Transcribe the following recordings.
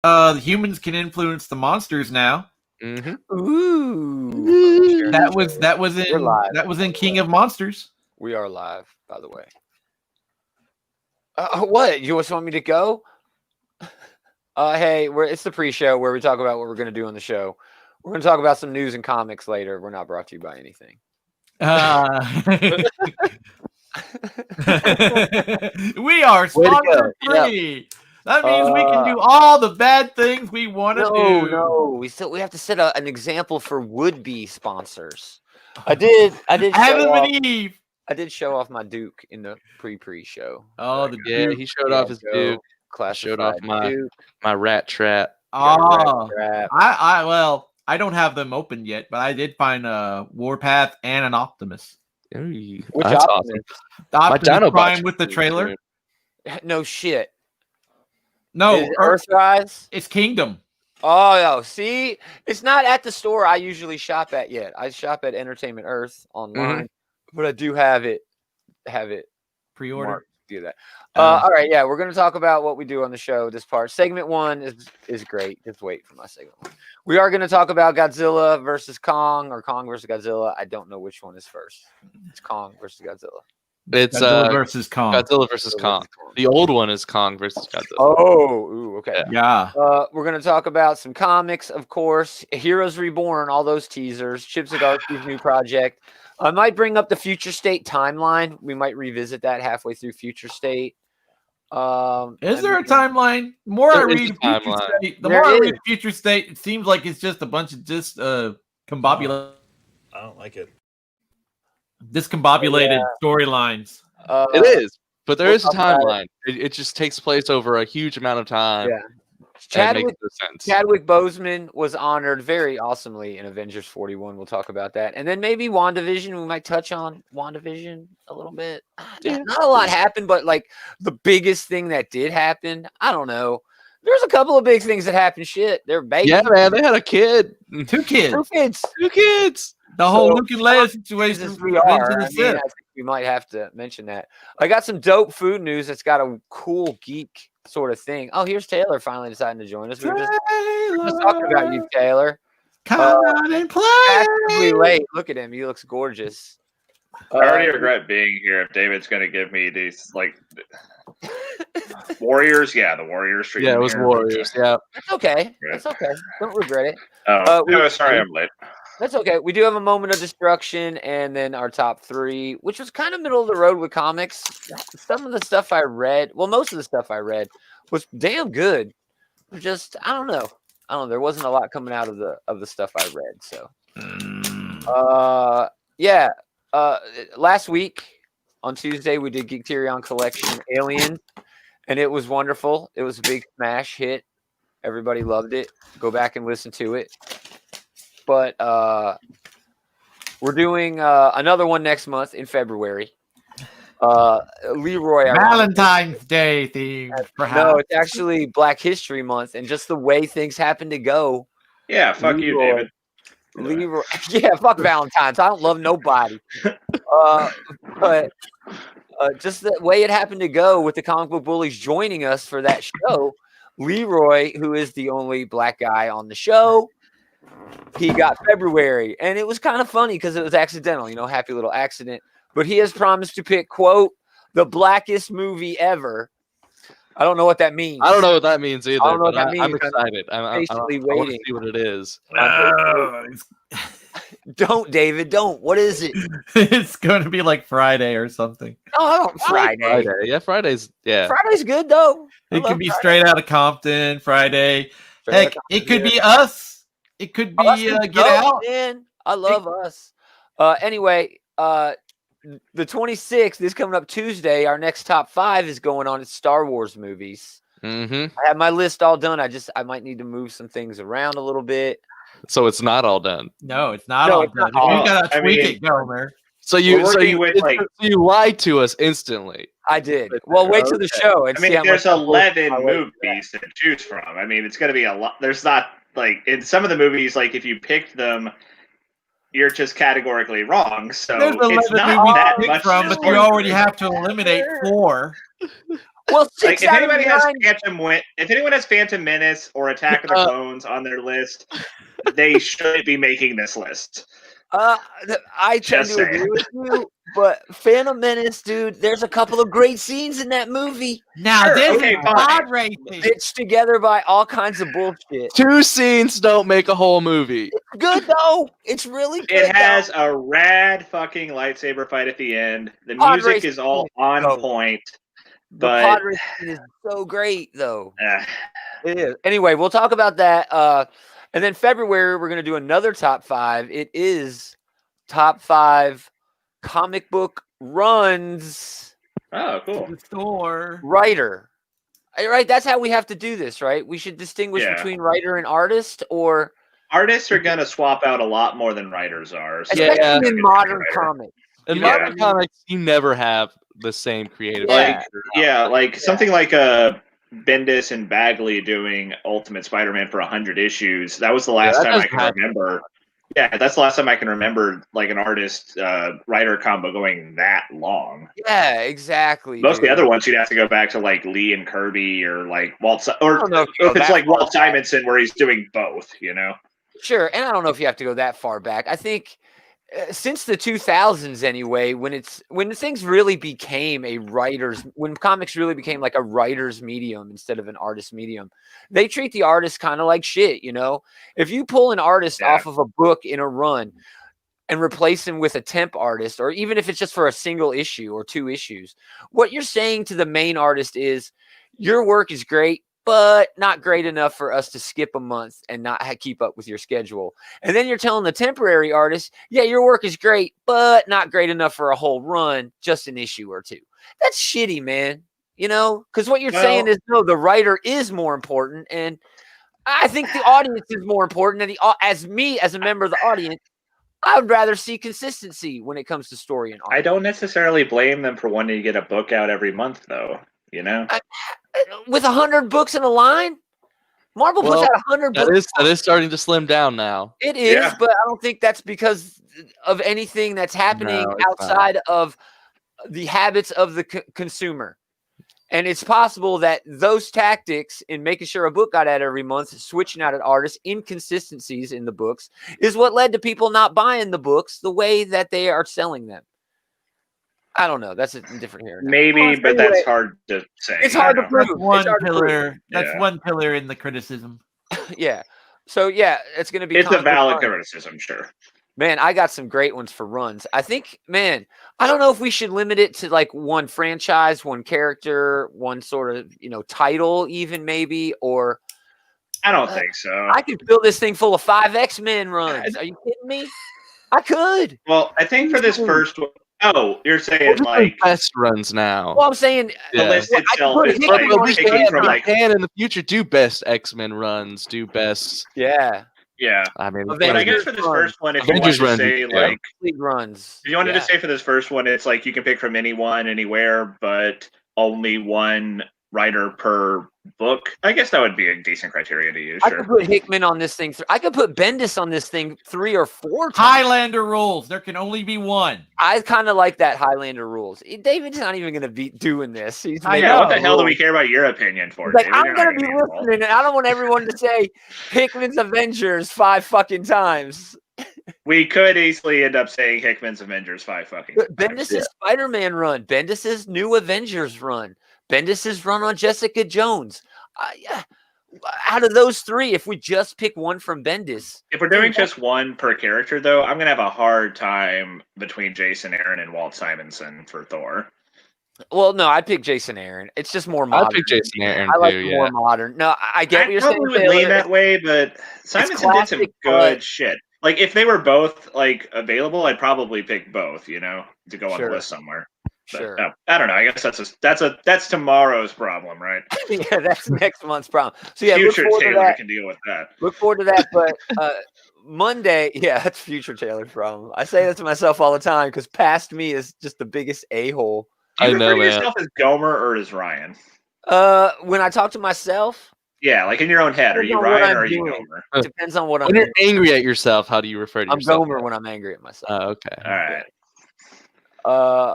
The humans can influence the monsters now. Mm-hmm. Ooh. That was in King of Monsters. We are live, by the way. What? You just want me to go? Hey, it's the pre-show where we talk about what we're going to do on the show. We're going to talk about some news and comics later. We're not brought to you by anything. We are sponsor free. Yep. That means we can do all the bad things we want to do. No, we have to set an example for would-be sponsors. I did Adam and Eve. I did show off my Duke in the pre-show. Oh, he showed off his Duke. Showed off my rat trap. Oh, I don't have them open yet, but I did find a Warpath and an Optimus. Which that's awesome. Optimus Prime with the trailer. No shit. No, Earthrise. It's Kingdom. Oh, no. See, it's not at the store I usually shop at yet. I shop at Entertainment Earth online, but I do have it pre-order. Do that. All right, yeah, we're going to talk about what we do on the show. This part, segment 1 is great. Just wait for my segment 1. We are going to talk about Godzilla versus Kong or Kong versus Godzilla. I don't know which one is first. It's Kong versus Godzilla. It's Godzilla versus Kong. Godzilla versus Kong. The old one is Kong versus Godzilla. Oh, okay. Yeah. We're going to talk about some comics, of course. Heroes Reborn, all those teasers. Chip Zdarsky's new project. I might bring up the Future State timeline. We might revisit that halfway through Future State. Is there a timeline? The more I read Future State, it seems like it's just a bunch of combobulated. I don't like it. Discombobulated storylines. It is, but there is a timeline. It just takes place over a huge amount of time. Yeah. Chadwick Boseman was honored very awesomely in Avengers 41. We'll talk about that. And then maybe WandaVision. We might touch on WandaVision a little bit. Yeah. Not a lot happened, but like the biggest thing that did happen, I don't know. There's a couple of big things that happened. Shit, they're babies. Yeah, man, they had a kid. Two kids. The whole Luke and Leia situation. I think we might have to mention that. I got some dope food news that's got a cool geek sort of thing. Oh, here's Taylor finally deciding to join us. We're just talking about you, Taylor. Come on and play. Late. Look at him. He looks gorgeous. I already regret being here if David's going to give me these, like, Warriors. Yeah, the Warriors. Yeah, it was Warriors. Yeah. That's okay. That's okay. Don't regret it. Sorry I'm late. That's okay. We do have a moment of destruction and then our top 3, which was kind of middle of the road with comics. Some of the stuff I read, most of the stuff I read was damn good. Just, I don't know. There wasn't a lot coming out of the stuff I read. So, last week on Tuesday, we did Geekterion Collection Alien, and it was wonderful. It was a big smash hit. Everybody loved it. Go back and listen to it. But we're doing another one next month in February. Leroy. Valentine's Day theme, perhaps. No, it's actually Black History Month, and just the way things happen to go. Yeah, fuck Leroy, you, David. Leroy. Yeah, fuck Valentine's. I don't love nobody. But just the way it happened to go with the Comic Book Bullies joining us for that show, Leroy, who is the only black guy on the show, he got February, and it was kind of funny because it was accidental, happy little accident. But he has promised to pick, quote, the blackest movie ever. I don't know what that means. I don't know what that means either. I don't know what that means. I'm excited. I'm patiently waiting. I want to see what it is. Don't, David. Don't. What is it? It's going to be like Friday or something. Oh, Friday. Yeah, Friday's. Yeah, Friday's good though. It could be Straight Outta Compton. Friday. Heck, it could be Us. It could be Get Out. Man. I love Us. Anyway, the 26th, this coming up Tuesday, our next top 5 is going on. It's Star Wars movies. Mm-hmm. I have my list all done. I might need to move some things around a little bit. So it's not all done. No, it's not all done. You gotta tweak it, Gomer. So you lied to us instantly. I did. Well, wait till the show and see how there's 11 movies to choose from. I mean, it's going to be a lot. There's not, like, in some of the movies, like, if you picked them, you're just categorically wrong. So it's not that much. But you already have to eliminate 4. Well, Like if anybody has if anyone has Phantom Menace or Attack of the Clones on their list, they shouldn't be making this list. I tend to agree with you, but Phantom Menace, dude, there's a couple of great scenes in that movie. Now, this is pod racing. Stitched together by all kinds of bullshit. 2 scenes don't make a whole movie. It's good, though. It's really good. It has a rad fucking lightsaber fight at the end. The music is all on point. The pod racing is so great, though. It is. Anyway, we'll talk about that. And then February, we're going to do another top 5. It is top 5 comic book runs. Oh, cool. The store. Writer. Right? That's how we have to do this, right? We should distinguish between writer and artist, or... Artists are going to swap out a lot more than writers are. So especially in modern comics. In modern comics, you never have the same creative. Like something like Bendis and Bagley doing Ultimate Spider-Man for 100 issues. That was the last time I can remember. Yeah, that's the last time I can remember like an artist writer combo going that long. Yeah, exactly. Most of the other ones you'd have to go back to like Lee and Kirby or like Walt, or if it's like Walt Simonson where he's doing both, you know. Sure, and I don't know if you have to go that far back. I think since the 2000s anyway, when things really became when comics really became like a writer's medium instead of an artist medium, they treat the artist kind of like shit, you know. If you pull an artist off of a book in a run and replace him with a temp artist, or even if it's just for a single issue or 2 issues, what you're saying to the main artist is your work is great, but not great enough for us to skip a month and not keep up with your schedule. And then you're telling the temporary artist, yeah, your work is great, but not great enough for a whole run, just an issue or 2. That's shitty, man. You know, because what you're saying is, no, the writer is more important. And I think the audience is more important. And as a member of the audience, I would rather see consistency when it comes to story and art. I don't necessarily blame them for wanting to get a book out every month, though. You know, with 100 books in a line, Marvel puts out 100 books. That is starting to slim down now. It is, but I don't think that's because of anything that's happening outside of the habits of the consumer. And it's possible that those tactics in making sure a book got out every month, switching out an artist, inconsistencies in the books, is what led to people not buying the books the way that they are selling them. I don't know. That's a different here. Maybe, but that's hard to say. It's hard to prove. That's one pillar in the criticism. Yeah. So, it's going to be... It's a valid criticism, sure. Man, I got some great ones for runs. I think, I don't know if we should limit it to like one franchise, one character, one sort of, title even maybe, or... I don't think so. I could fill this thing full of 5 X-Men runs. Are you kidding me? I could. Well, I think for this first one... Oh, you're saying like best runs now. Well, I'm saying the list itself is like we can in the future do best X-Men runs, do best. Yeah. I mean, but I guess for this first one, if you wanted to say like runs, if you wanted to say for this first one, it's like you can pick from anyone, anywhere, but only one writer per book. I guess that would be a decent criteria to use. I could put Hickman on this thing. I could put Bendis on this thing 3 or 4 times. Highlander rules. There can only be one. I kind of like that Highlander rules. David's not even going to be doing this. He's what the hell do we care about your opinion for? Like, I'm going to be listening, and I don't want everyone to say Hickman's Avengers 5 fucking times. We could easily end up saying Hickman's Avengers 5 fucking times. Bendis' Spider-Man run. Bendis' New Avengers run. Bendis' run on Jessica Jones. Out of those 3, if we just pick one from Bendis. If we're doing just one per character, though, I'm going to have a hard time between Jason Aaron and Walt Simonson for Thor. Well, no, I'd pick Jason Aaron. It's just more modern. I'd pick Jason Aaron, I like more modern. No, I get what you're saying. I probably would lean that way, but Simonson did some good shit. Like, if they were both, like, available, I'd probably pick both, to go on the list somewhere. But, sure. No, I don't know. I guess that's tomorrow's problem, right? Yeah, that's next month's problem. So future Taylor can deal with that. Look forward to that. But Monday, that's future Taylor's problem. I say that to myself all the time because past me is just the biggest a-hole. Do you refer to yourself as Gomer or as Ryan? When I talk to myself. Yeah, like in your own head. Are you Ryan or are you Gomer? It depends on what I'm doing. When you're angry at yourself, how do you refer to yourself? I'm Gomer when I'm angry at myself. Oh, okay. All right.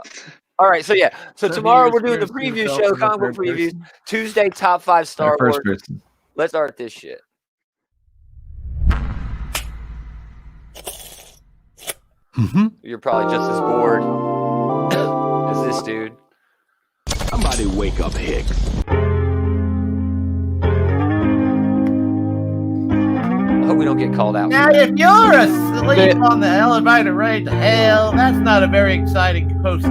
All right, so Sunday tomorrow was we're doing the first preview yourself show, in the comic book third previews. person. Tuesday, top 5 Star Wars. First person. Let's start this shit. You're probably just as bored as this dude. Somebody wake up Hicks. I hope we don't get called out. Now, if you're asleep on the elevator ride to hell, that's not a very exciting poster.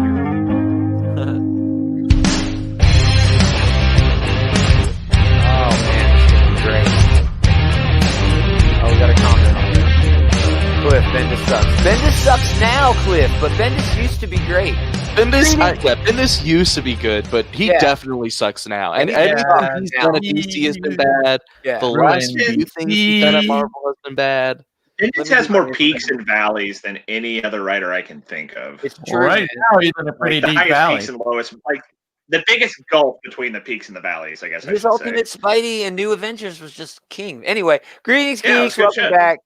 Oh man, it's gonna be great. Oh, we got a comment on there. Cliff, Bendis sucks. Bendis sucks now, Cliff, but Bendis used to be great. Bendis used to be good, but he definitely sucks now. And everything he's done at DC has been bad. Yeah. The last few things he's done at Marvel has been bad. Bendis has more peaks and valleys than any other writer I can think of. It's true. Right now, he's in a pretty The deep highest valley. peaks and lowest, like the biggest gulf between the peaks and the valleys, I guess. His I should Ultimate say. Spidey and New Avengers was just king. Anyway, greetings, Yeah, geeks. good Welcome shit. back.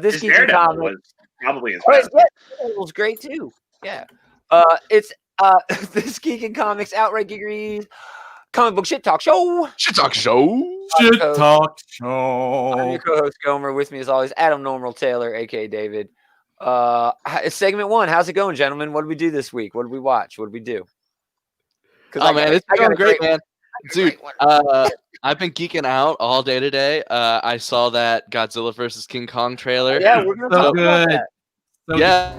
This His Geek and Daredevil Comics. was probably his Oh, best. it was great too. Yeah. It's this Geek and Comics outright geekeries comic book shit talk show. Shit talk show. Shit talk I'm show. your co-host Gomer. With me as always, Adam Normal Taylor, aka David. It's segment 1. How's it going, gentlemen? What did we do this week? What did we watch? What did we do? Oh man, it's I got going a great, great man. Dude, I've been geeking out all day today. I saw that Godzilla vs. King Kong trailer. Yeah, we're gonna So talk about good. that. So Yeah,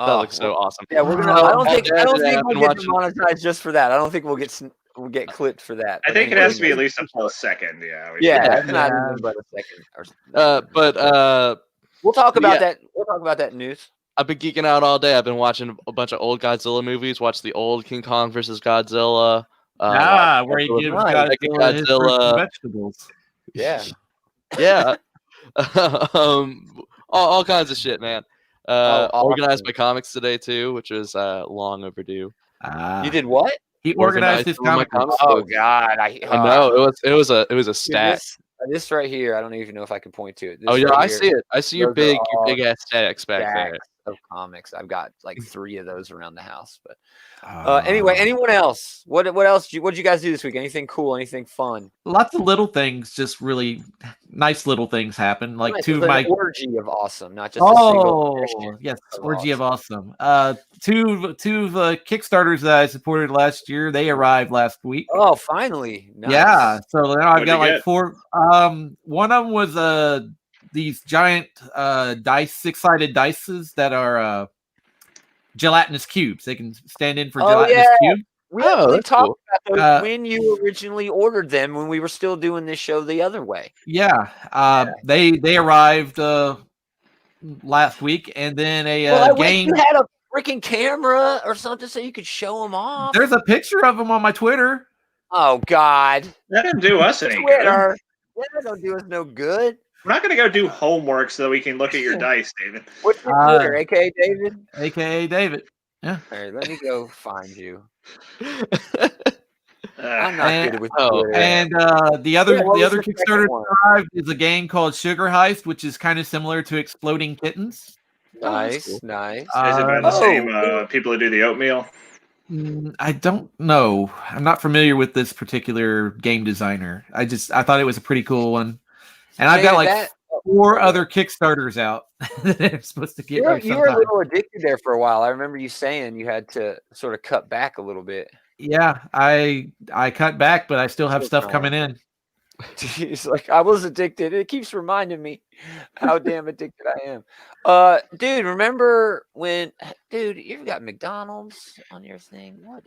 Oh, that looks so awesome. Yeah, we're gonna. I don't think we'll get demonetized just for that. I don't think we'll get clipped for that. I think it has to be at least a full second. Yeah. Yeah, it's not even but a second. But We'll talk about yeah. that. We'll talk about that news. I've been geeking out all day. I've been watching a bunch of old Godzilla movies. Watched the old King Kong versus Godzilla. where he gives Godzilla his first vegetables. Yeah. Yeah. all kinds of shit, man. Organized my comics today too, which was long overdue. You did what? He organized his comic books. Oh God, I know it was a stat. This right here, I don't even know if I can point to it. This Yeah, right I here, see it. I see your big ass stacks back there. of comics. I've got like 3 of those around the house. But anyway, anyone else? What else? What did you guys do this week? Anything cool? Anything fun? Lots of little things, just really nice little things happen. Like Nice. two It's of my an orgy of awesome, not just a single edition yes, of orgy of awesome. Two of the Kickstarters that I supported last year, they arrived last week. Oh, finally! Nice. Yeah, so now I've What'd got you like get? 4. One of them was these giant dice, 6-sided dices that are gelatinous cubes. They can stand in for gelatinous cubes. We actually that's talked cool. about those when you originally ordered them when we were still doing this show the other way. Yeah, they arrived last week, and then I wish game. you had a freaking camera or something so you could show them off. There's a picture of them on my Twitter. Oh God, That didn't do us any good. Twitter. That don't do us no good. We're not going to go do homework so that we can look at your dice, David. What's your Twitter, aka David? AKA David. Yeah. All right, let me go find you. I'm Uh, not good with Twitter. And the other what was the the second Kickstarter one? arrived is a game called Sugar Heist, which is kind of similar to Exploding Kittens. Nice, nice. Is it by the same people who do the oatmeal? I don't know. I'm not familiar with this particular game designer. I thought it was a pretty cool one. And I've got like 4 other Kickstarters out that I'm supposed to get. You were a little addicted there for a while. I remember you saying you had to sort of cut back a little bit. Yeah, I cut back, but I still have stuff coming in. It's like I was addicted. It keeps reminding me how damn addicted I am. Dude, remember when? Dude, you've got McDonald's on your thing. What?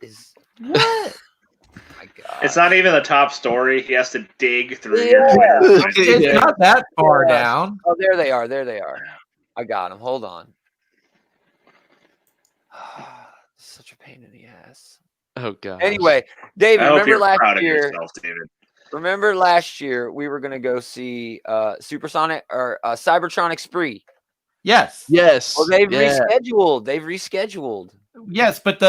Oh my God. It's not even the top story. He has to dig through Yeah. your Twitter. It's not that far down. Oh, there they are. There they are. I got them. Hold on. Such a pain in the ass. Oh God. Anyway, David, I hope remember you're last proud of year? yourself, David. Remember last year we were gonna go see Supersonic or Cybertronic Spree. Yes. Yes. Well, they've rescheduled. They've rescheduled. Yes, but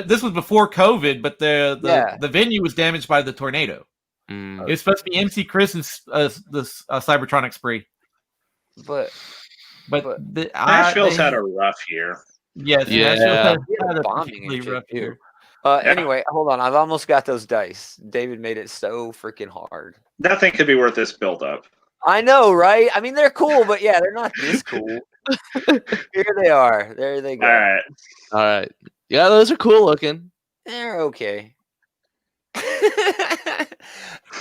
this was before COVID, but the venue was damaged by the tornado. It was supposed to be MC Chris and the Cybertronic Spree. But But Nashville's had a rough year. Yes, Yeah. Nashville had a Bombing particularly and shit, rough too. year. Anyway, hold on. I've almost got those dice. David made it so freaking hard. Nothing could be worth this build up. I know, right? I mean, they're cool, but yeah, they're not this cool. Here they are. There they go. All right. Yeah, those are cool looking. They're okay.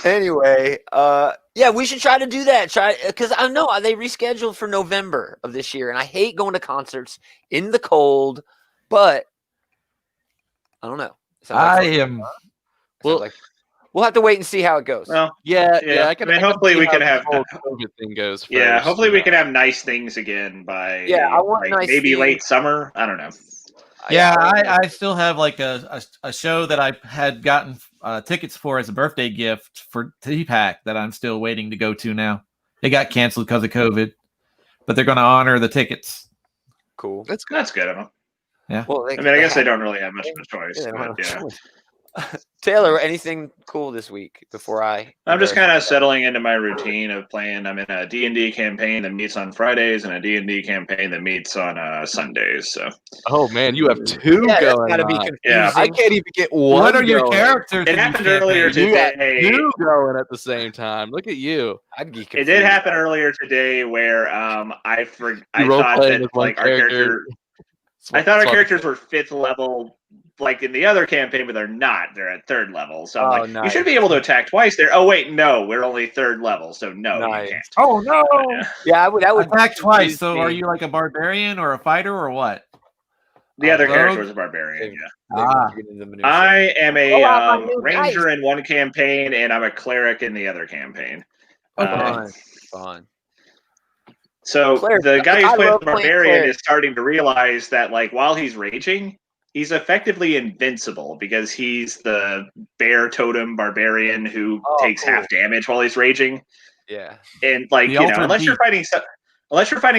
Anyway, yeah, we should try to do that. Because I know they rescheduled for November of this year, and I hate going to concerts in the cold, but I don't know. We'll have to wait and see how it goes. Well, yeah. I mean, hopefully we can have COVID thing goes. First, yeah, hopefully we can have nice things again by I want nice maybe things. late summer. I don't know. Yeah, I still have like a show that I had gotten tickets for as a birthday gift for T-Pack that I'm still waiting to go to now. They got canceled because of COVID, but they're going to honor the tickets. Cool. That's good of them. Yeah. Well, I guess they don't really have much of a choice. But, yeah. Taylor, anything cool this week before I'm just kind of settling into my routine of playing. I'm in a D&D campaign that meets on Fridays and a D&D campaign that meets on Sundays. So. Oh man, you have two going. Gotta be confusing. Yeah, I can't even get one. What are your characters? It happened earlier today. You going at the same time. Look at you. I'd be confused. It did happen earlier today where I thought that like our character. I thought our characters were 5th level, like in the other campaign, but they're not. They're at 3rd level. So I'm like, nice. You should be able to attack twice there. Oh wait, no, we're only 3rd level, so no, Nice. you can't. Oh no! Yeah, that would attack twice. So me. are you like a barbarian or a fighter or what? The other character was a barbarian. I am a ranger in one campaign, and I'm a cleric in the other campaign. Fun. So the guy who's playing the barbarian is starting to realize that, like, while he's raging, he's effectively invincible because he's the bear totem barbarian who takes half damage while he's raging. Yeah, and like unless you're fighting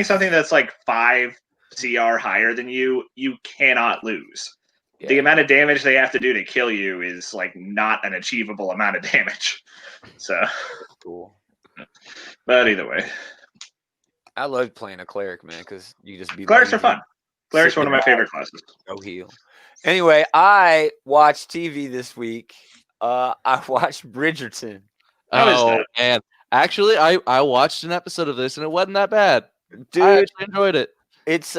something that's like 5 CR higher than you, you cannot lose. Yeah. The amount of damage they have to do to kill you is like not an achievable amount of damage. So cool. But either way. I love playing a cleric, man, because you just be. Clerics are fun. Cleric's one of my favorite classes. Go heal. Anyway, I watched TV this week. I watched Bridgerton. Man. Actually, I watched an episode of this and it wasn't that bad. Dude, I actually enjoyed it. It's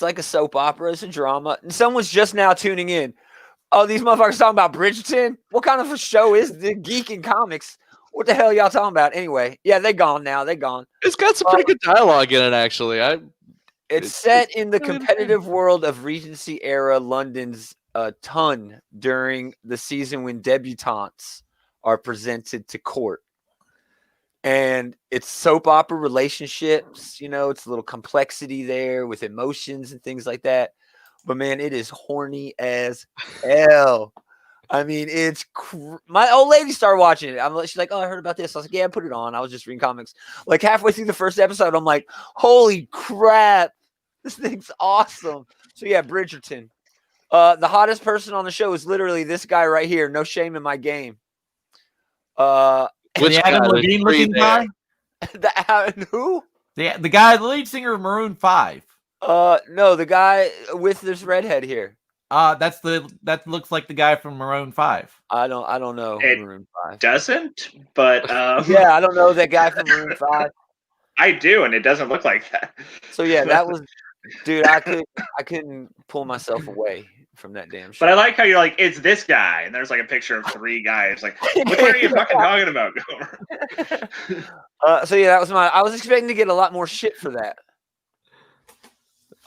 like a soap opera. It's a drama. And someone's just now tuning in. Oh, these motherfuckers talking about Bridgerton? What kind of a show is the Geek and Comics? What the hell y'all talking about? Anyway, yeah, they're gone now. They're gone. It's got some pretty good dialogue in it, actually. It's set in the competitive world of Regency era London's ton during the season when debutantes are presented to court. And it's soap opera relationships, it's a little complexity there with emotions and things like that. But man, it is horny as hell. I mean, it's my old lady started watching it. She's like, "Oh, I heard about this." I was like, "Yeah, put it on." I was just reading comics. Like halfway through the first episode, I'm like, "Holy crap, this thing's awesome!" So yeah, Bridgerton. The hottest person on the show is literally this guy right here. No shame in my game. Which the Adam Levine looking guy? Who? The guy, the lead singer of Maroon 5. No, the guy with this redhead here. That looks like the guy from Maroon 5. I don't know Maroon 5. Doesn't, but yeah, I don't know that guy from Maroon 5. I do, and it doesn't look like that. So yeah, that was, dude. I couldn't pull myself away from that damn show. But I like how you're like, it's this guy, and there's like a picture of 3 guys. Like, which one are you fucking talking about, Gomer? So yeah, that was I was expecting to get a lot more shit for that.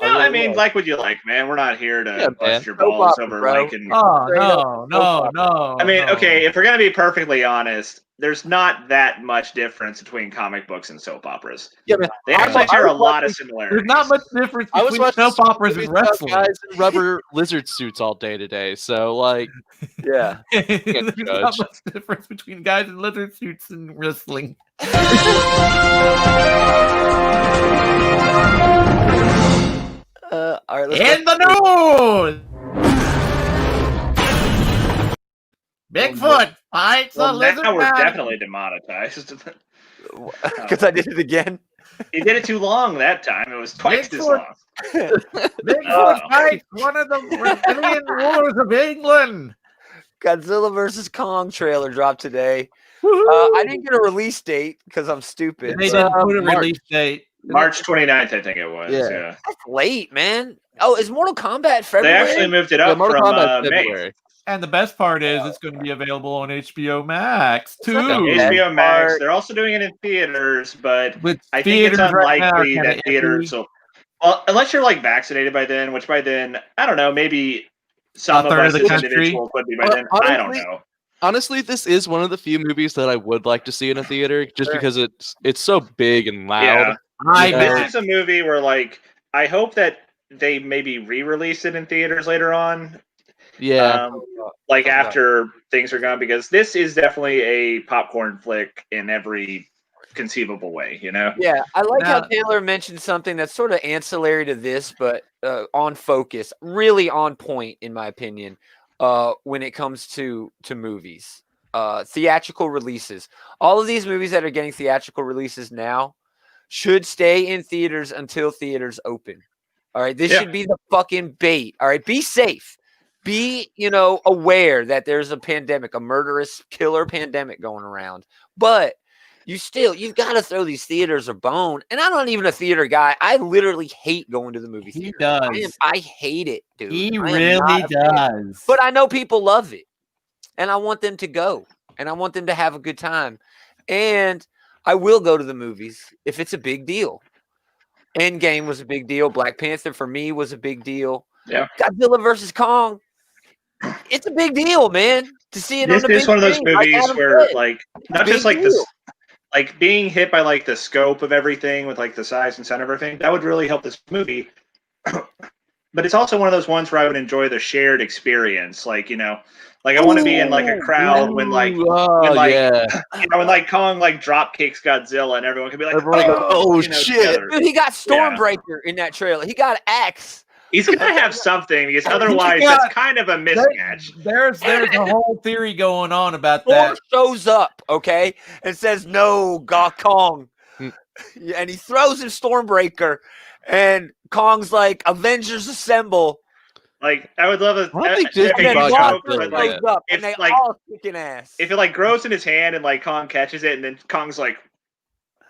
No, I mean, like what you like, man. We're not here to bust your balls over liking. Oh, no. I mean, okay, if we're gonna be perfectly honest, there's not that much difference between comic books and soap operas. Yeah, man. They actually share a lot of similarities. There's not much difference between soap operas and wrestling. Guys in rubber lizard suits all day today, so like, yeah. There's not much difference between guys in lizard suits and wrestling. All right, in the news, Bigfoot fights a lizard. Now we're definitely demonetized because I did it again. He did it too long that time. It was twice as long. Bigfoot fights one of the reptilian rulers of England. Godzilla vs. Kong trailer dropped today. I didn't get a release date because I'm stupid. They didn't put a release date. March 29th, I think it was. Yeah. That's late, man. Oh, is Mortal Kombat February? They actually moved it up Mortal from Kombat May. February. And the best part is it's going to be available on HBO Max too. HBO Max. They're also doing it in theaters, but I think it's unlikely that theaters will. Well, unless you're like vaccinated by then, which by then, I don't know, maybe some of us as individuals would be by then. I don't know. Honestly, this is one of the few movies that I would like to see in a theater, just because it's so big and loud. This is a movie where, like, I hope that they maybe re-release it in theaters later on. Yeah. Like after things are gone, because this is definitely a popcorn flick in every conceivable way, you know? Yeah, I like how Taylor mentioned something that's sort of ancillary to this, but on focus, really on point, in my opinion, when it comes to movies. Theatrical releases. All of these movies that are getting theatrical releases now should stay in theaters until theaters open. All right, this should be the fucking bait. All right, be safe. Be, aware that there's a pandemic, a murderous killer pandemic going around. But you've got to throw these theaters a bone. And I'm not even a theater guy. I literally hate going to the movie theater. He does. I hate it, dude. He really does. But I know people love it. And I want them to go. And I want them to have a good time. And I will go to the movies if it's a big deal. Endgame was a big deal. Black Panther for me was a big deal. Yeah. Godzilla versus Kong. It's a big deal, man. To see it on the big This is one of those screen, movies like where, said. like, not just like this, like being hit by like the scope of everything with like the size and sound of everything, that would really help this movie. But it's also one of those ones where I would enjoy the shared experience. Like, like I want to be in like a crowd when like Kong like drop kicks Godzilla and everyone can be like, shit. Dude, he got Stormbreaker in that trailer. He got Axe. He's gonna have something because otherwise that's kind of a mismatch. There's a whole theory going on about Thor that. shows up, okay, and says no, Kong, and he throws his Stormbreaker, and Kong's like, Avengers assemble. Like I would love it. I think Disney and they all kicking ass. If it like grows in his hand and like Kong catches it, and then Kong's like,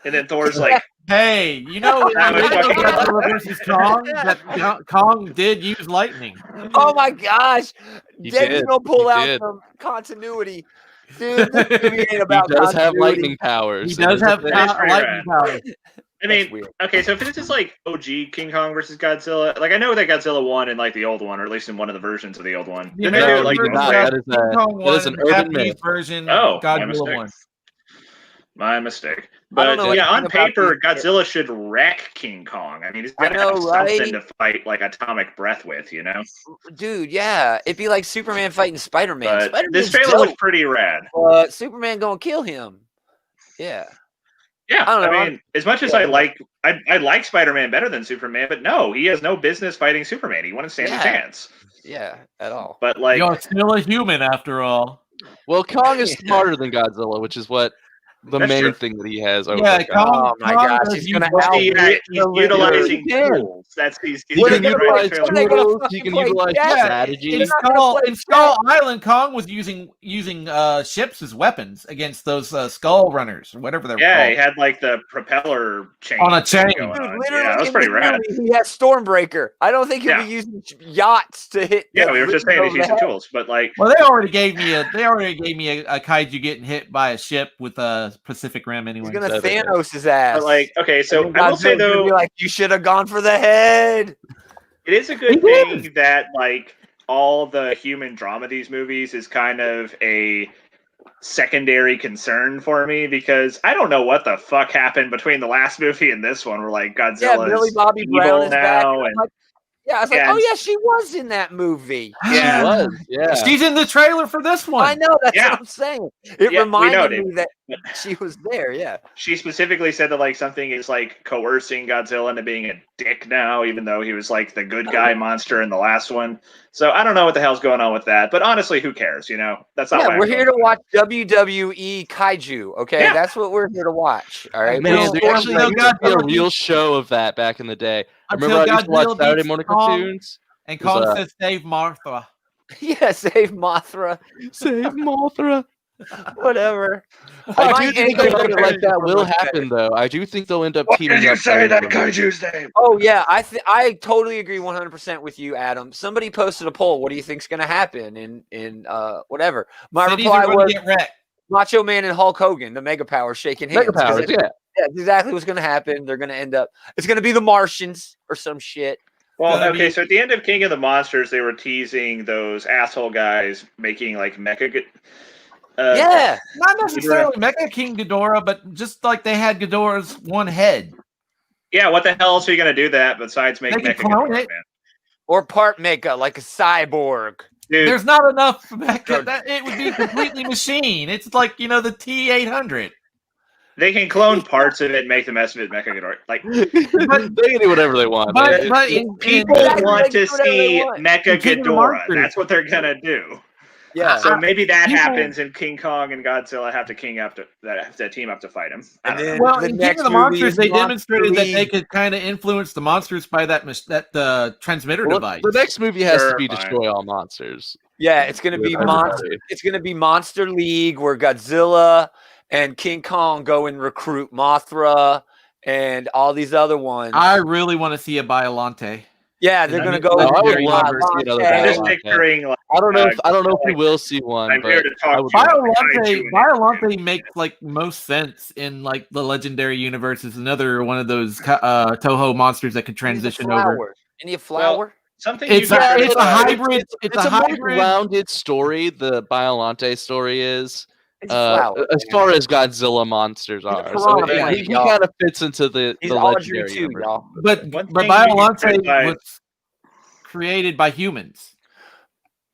and then Thor's like, hey, Godzilla versus Kong, that Kong did use lightning. Oh my gosh, David's gonna pull out some continuity. Dude, this movie ain't about he does have lightning powers. He does have lightning powers. I mean, okay, so if this is like OG King Kong versus Godzilla, like I know that Godzilla won in like the old one, or at least in one of the versions of the old one. That is an urban myth version. Oh, Godzilla won. My mistake. But on paper, Godzilla should wreck King Kong. I mean, he's got to have something to fight like atomic breath with, Dude, yeah. It'd be like Superman fighting Spider-Man. But this trailer looks pretty rad. Superman gonna kill him. Yeah. Yeah, I mean, as much as I like Spider-Man better than Superman, but no, he has no business fighting Superman. He wouldn't stand a chance. Yeah, at all. But like, you're still a human after all. Well, Kong is smarter than Godzilla, which is what the main thing that he has. Oh my gosh, he's gonna help. He's utilizing tools. He's utilize tools. He can utilize strategy. In Skull Island, Kong was using ships as weapons against those skull runners or whatever they're called. He had like the propeller chain on a chain. Dude, literally, that was pretty rad. He has Stormbreaker. I don't think he'll be using yachts to hit. Yeah, we were just saying he's using tools, but like, well, they already gave me a kaiju getting hit by a ship with a Pacific Rim anyway. He's gonna Thanos his ass. But like, okay, so I will say though, like, you should have gone for the head. It is a good thing that like all the human drama of these movies is kind of a secondary concern for me, because I don't know what the fuck happened between the last movie and this one. Where like Godzilla Millie Bobby Brown is now, back. I was like, oh yeah, she was in that movie. Yeah, she was. Yeah, she's in the trailer for this one. I know, that's what I'm saying. It reminded me that she was there. Yeah. She specifically said that like something is like coercing Godzilla into being a dick now, even though he was like the good guy monster in the last one. So I don't know what the hell's going on with that. But honestly, who cares? You know, that's not. Yeah, we're here to watch WWE Kaiju. Okay, that's what we're here to watch. All right, Man, there actually used to be a real show of that back in the day. I remember I used to watch Saturday morning cartoons. And Kong says, "Save Martha." Yeah, save Mothra. Save Mothra. Whatever. I do think something like that will happen, though. I do think they'll end up teaming up. Why did you say that Kaiju's name? Oh yeah, I totally agree 100% with you, Adam. Somebody posted a poll. What do you think's going to happen in whatever? My reply was get wrecked. Macho Man and Hulk Hogan, the Mega Powers shaking hands. Mega Powers, yeah. That's exactly what's going to happen. They're going to end up. It's going to be the Martians or some shit. Well, okay, so at the end of King of the Monsters, they were teasing those asshole guys making like mecha. Yeah, not necessarily Mecha King Ghidorah, but just like they had Ghidorah's one head. Yeah, what the hell else are you gonna do that besides make Mecha Ghidorah, man? Or part Mecha, like a cyborg. Dude, there's not enough Mecha. That it would be completely machine. It's like the T-800. They can clone parts of it and make the mess of it Mecha Ghidorah. Like, they can do whatever they want. But people want to see Mecha Ghidorah. That's what they're gonna do. Yeah. So maybe that happens, and King Kong and Godzilla have to team up to fight him. And then in King of the Monsters, they demonstrated that they could kind of influence the monsters by that transmitter device. The next movie has to be Destroy All Monsters. Yeah, it's gonna be Monster. It's gonna be Monster League, where Godzilla and King Kong go and recruit Mothra and all these other ones. I really want to see a Biollante. Yeah, they're gonna go. I would love to see another I'm just picturing. Like, I don't know if we will see one. I'm here to talk Biollante makes like most sense in like the Legendary Universe. Is another one of those Toho monsters that could transition over. Any flower? It's a hybrid. It's a hybrid, rounded story. The Biollante story is. As far as Godzilla monsters are, so he kind of fits into the legendary too, y'all. But Biollante was created by humans.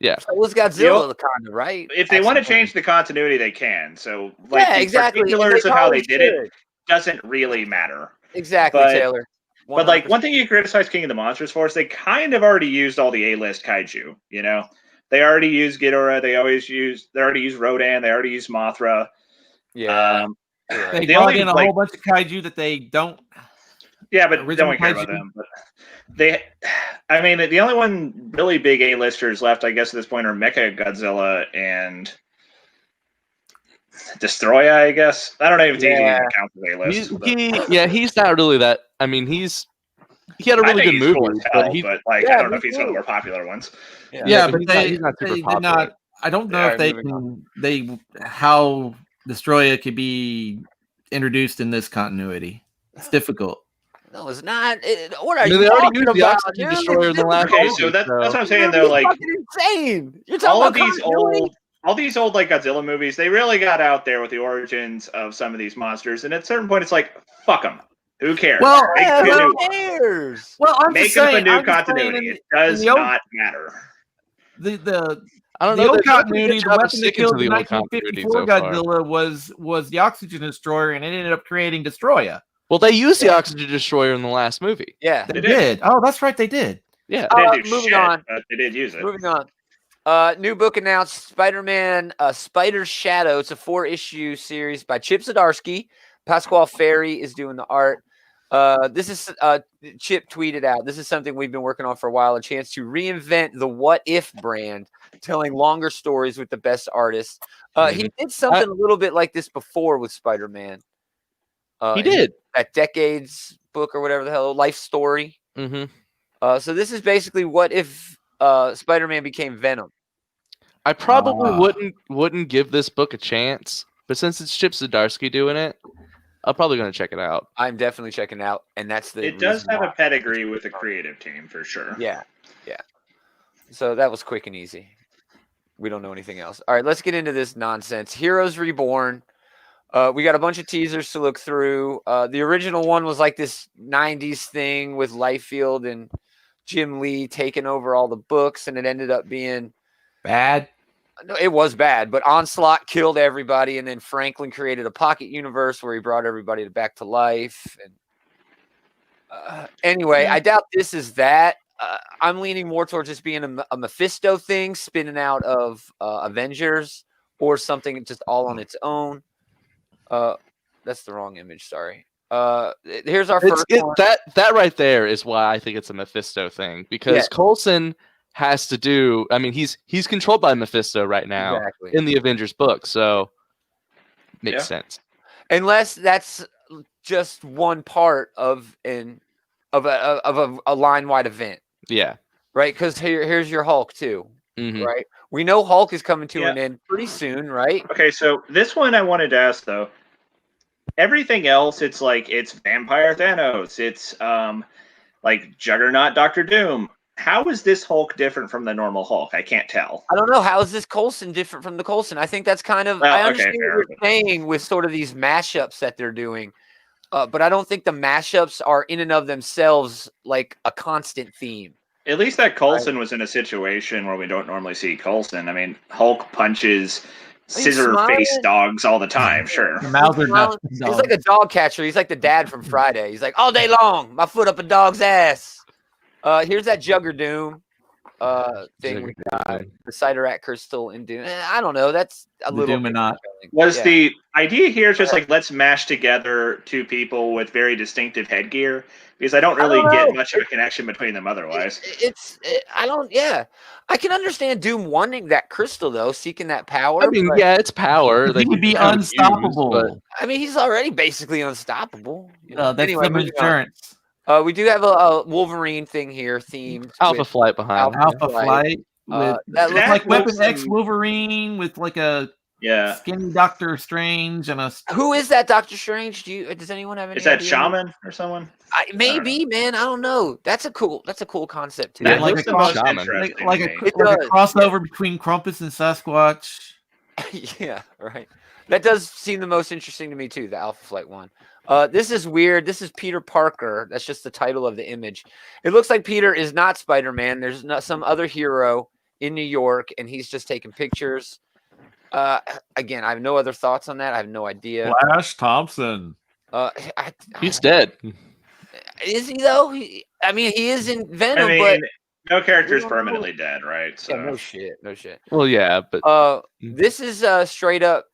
Yeah, so was Godzilla kind of right? If they want to change the continuity, they can. So, like, yeah, exactly. The particulars of how they did it doesn't really matter. Exactly, Taylor. 100%. But like one thing you criticize King of the Monsters for is they kind of already used all the A-list kaiju. You know. They already use Ghidorah. They already use Rodan. They already use Mothra. Yeah. They brought in a whole bunch of kaiju that they don't. Yeah, but don't care about them. But the only one really big A-listers left, I guess, at this point are Mecha Godzilla and Destroya, I guess. I don't know if it's easy to count the A-list. He's not really that. I mean, he had a really good movie, but I don't know if he's one of the more popular ones. Yeah, but he's not super popular. I don't know if how Destroya could be introduced in this continuity. It's difficult. No, it's not. What are you? They already used the Oxygen Destroyer in the last movie. So that's what I'm saying, though. Like, insane. You're talking all these old like Godzilla movies, they really got out there with the origins of some of these monsters, and at a certain point, it's like, fuck them. Who cares? Well, who cares? Well, I'm make just up saying, a new continuity. It does not matter. I don't know. The old continuity, the weapon that killed the 1954 Godzilla was the Oxygen Destroyer, and it ended up creating Destroya. Well, they used the Oxygen Destroyer in the last movie. Yeah, they did. Oh, that's right, they did. Yeah. Moving on. They did use it. Moving on. New book announced: Spider-Man, Spider's Shadow. It's a 4-issue series by Chip Zdarsky. Pasquale Ferry is doing the art. This is Chip tweeted out. This is something we've been working on for a while. A chance to reinvent the What If brand, telling longer stories with the best artists. He did something a little bit like this before with Spider-Man. He did that Decades book or whatever the hell, Life Story. Mm-hmm. So this is basically what if Spider-Man became Venom. I probably wouldn't give this book a chance, but since it's Chip Zdarsky doing it, I'm probably going to check it out. I'm definitely checking it out, and that's the. It does have a pedigree with the creative team for sure. Yeah. So that was quick and easy. We don't know anything else. All right, let's get into this nonsense. Heroes Reborn. We got a bunch of teasers to look through. The original one was like this 90s thing with Liefeld and Jim Lee taking over all the books, and it ended up being bad. No, it was bad, but Onslaught killed everybody, and then Franklin created a pocket universe where he brought everybody back to life. And anyway, I doubt this is that. I'm leaning more towards this being a Mephisto thing, spinning out of Avengers, or something just all on its own. That's the wrong image. Sorry. Here's our first one. That right there is why I think it's a Mephisto thing, because Coulson has to do. I mean, he's controlled by Mephisto right now in the Avengers book, so makes sense. Unless that's just one part of a line-wide event. Yeah. Right, because here's your Hulk too. Right, we know Hulk is coming to an end pretty soon, right? Okay, so this one I wanted to ask though. Everything else, it's like it's Vampire Thanos, it's like Juggernaut, Doctor Doom. How is this Hulk different from the normal Hulk? I can't tell. I don't know. How is this Coulson different from the Coulson? I think that's kind of. I understand what you're saying with sort of these mashups that they're doing, but I don't think the mashups are in and of themselves like a constant theme. At least that Coulson was in a situation where we don't normally see Coulson. I mean, Hulk punches scissor-faced dogs all the time, sure. He's like a dog catcher. He's like the dad from Friday. He's like, all day long, my foot up a dog's ass. Here's that Juggerdoom thing we got. The Cyttorak crystal in Doom. I don't know. That's a little bit. The idea here just like, let's mash together two people with very distinctive headgear? Because I don't really get much of a connection between them otherwise. I can understand Doom wanting that crystal, though, seeking that power. I mean, it's power. He would be unstoppable. I mean, he's already basically unstoppable. That's anyway, the insurance. We do have a Wolverine thing here, themed. Alpha Flight behind. Alpha Flight. That looks like Weapon X Wolverine with like a skinny Doctor Strange and a. Who is that Doctor Strange? Does anyone have any? Is that idea? Shaman or someone? Maybe, man. I don't know. That's a cool concept too. Like a crossover between Krampus and Sasquatch. Yeah, right. That does seem the most interesting to me too. The Alpha Flight one. This is weird. This is Peter Parker. That's just the title of the image. It looks like Peter is not Spider-Man. There's not some other hero in New York, and he's just taking pictures. Again, I have no other thoughts on that. I have no idea. Flash Thompson. He's dead. Is he though? He is in Venom, but no character is permanently dead, right? So. Yeah, no shit. Well, yeah, but this is straight up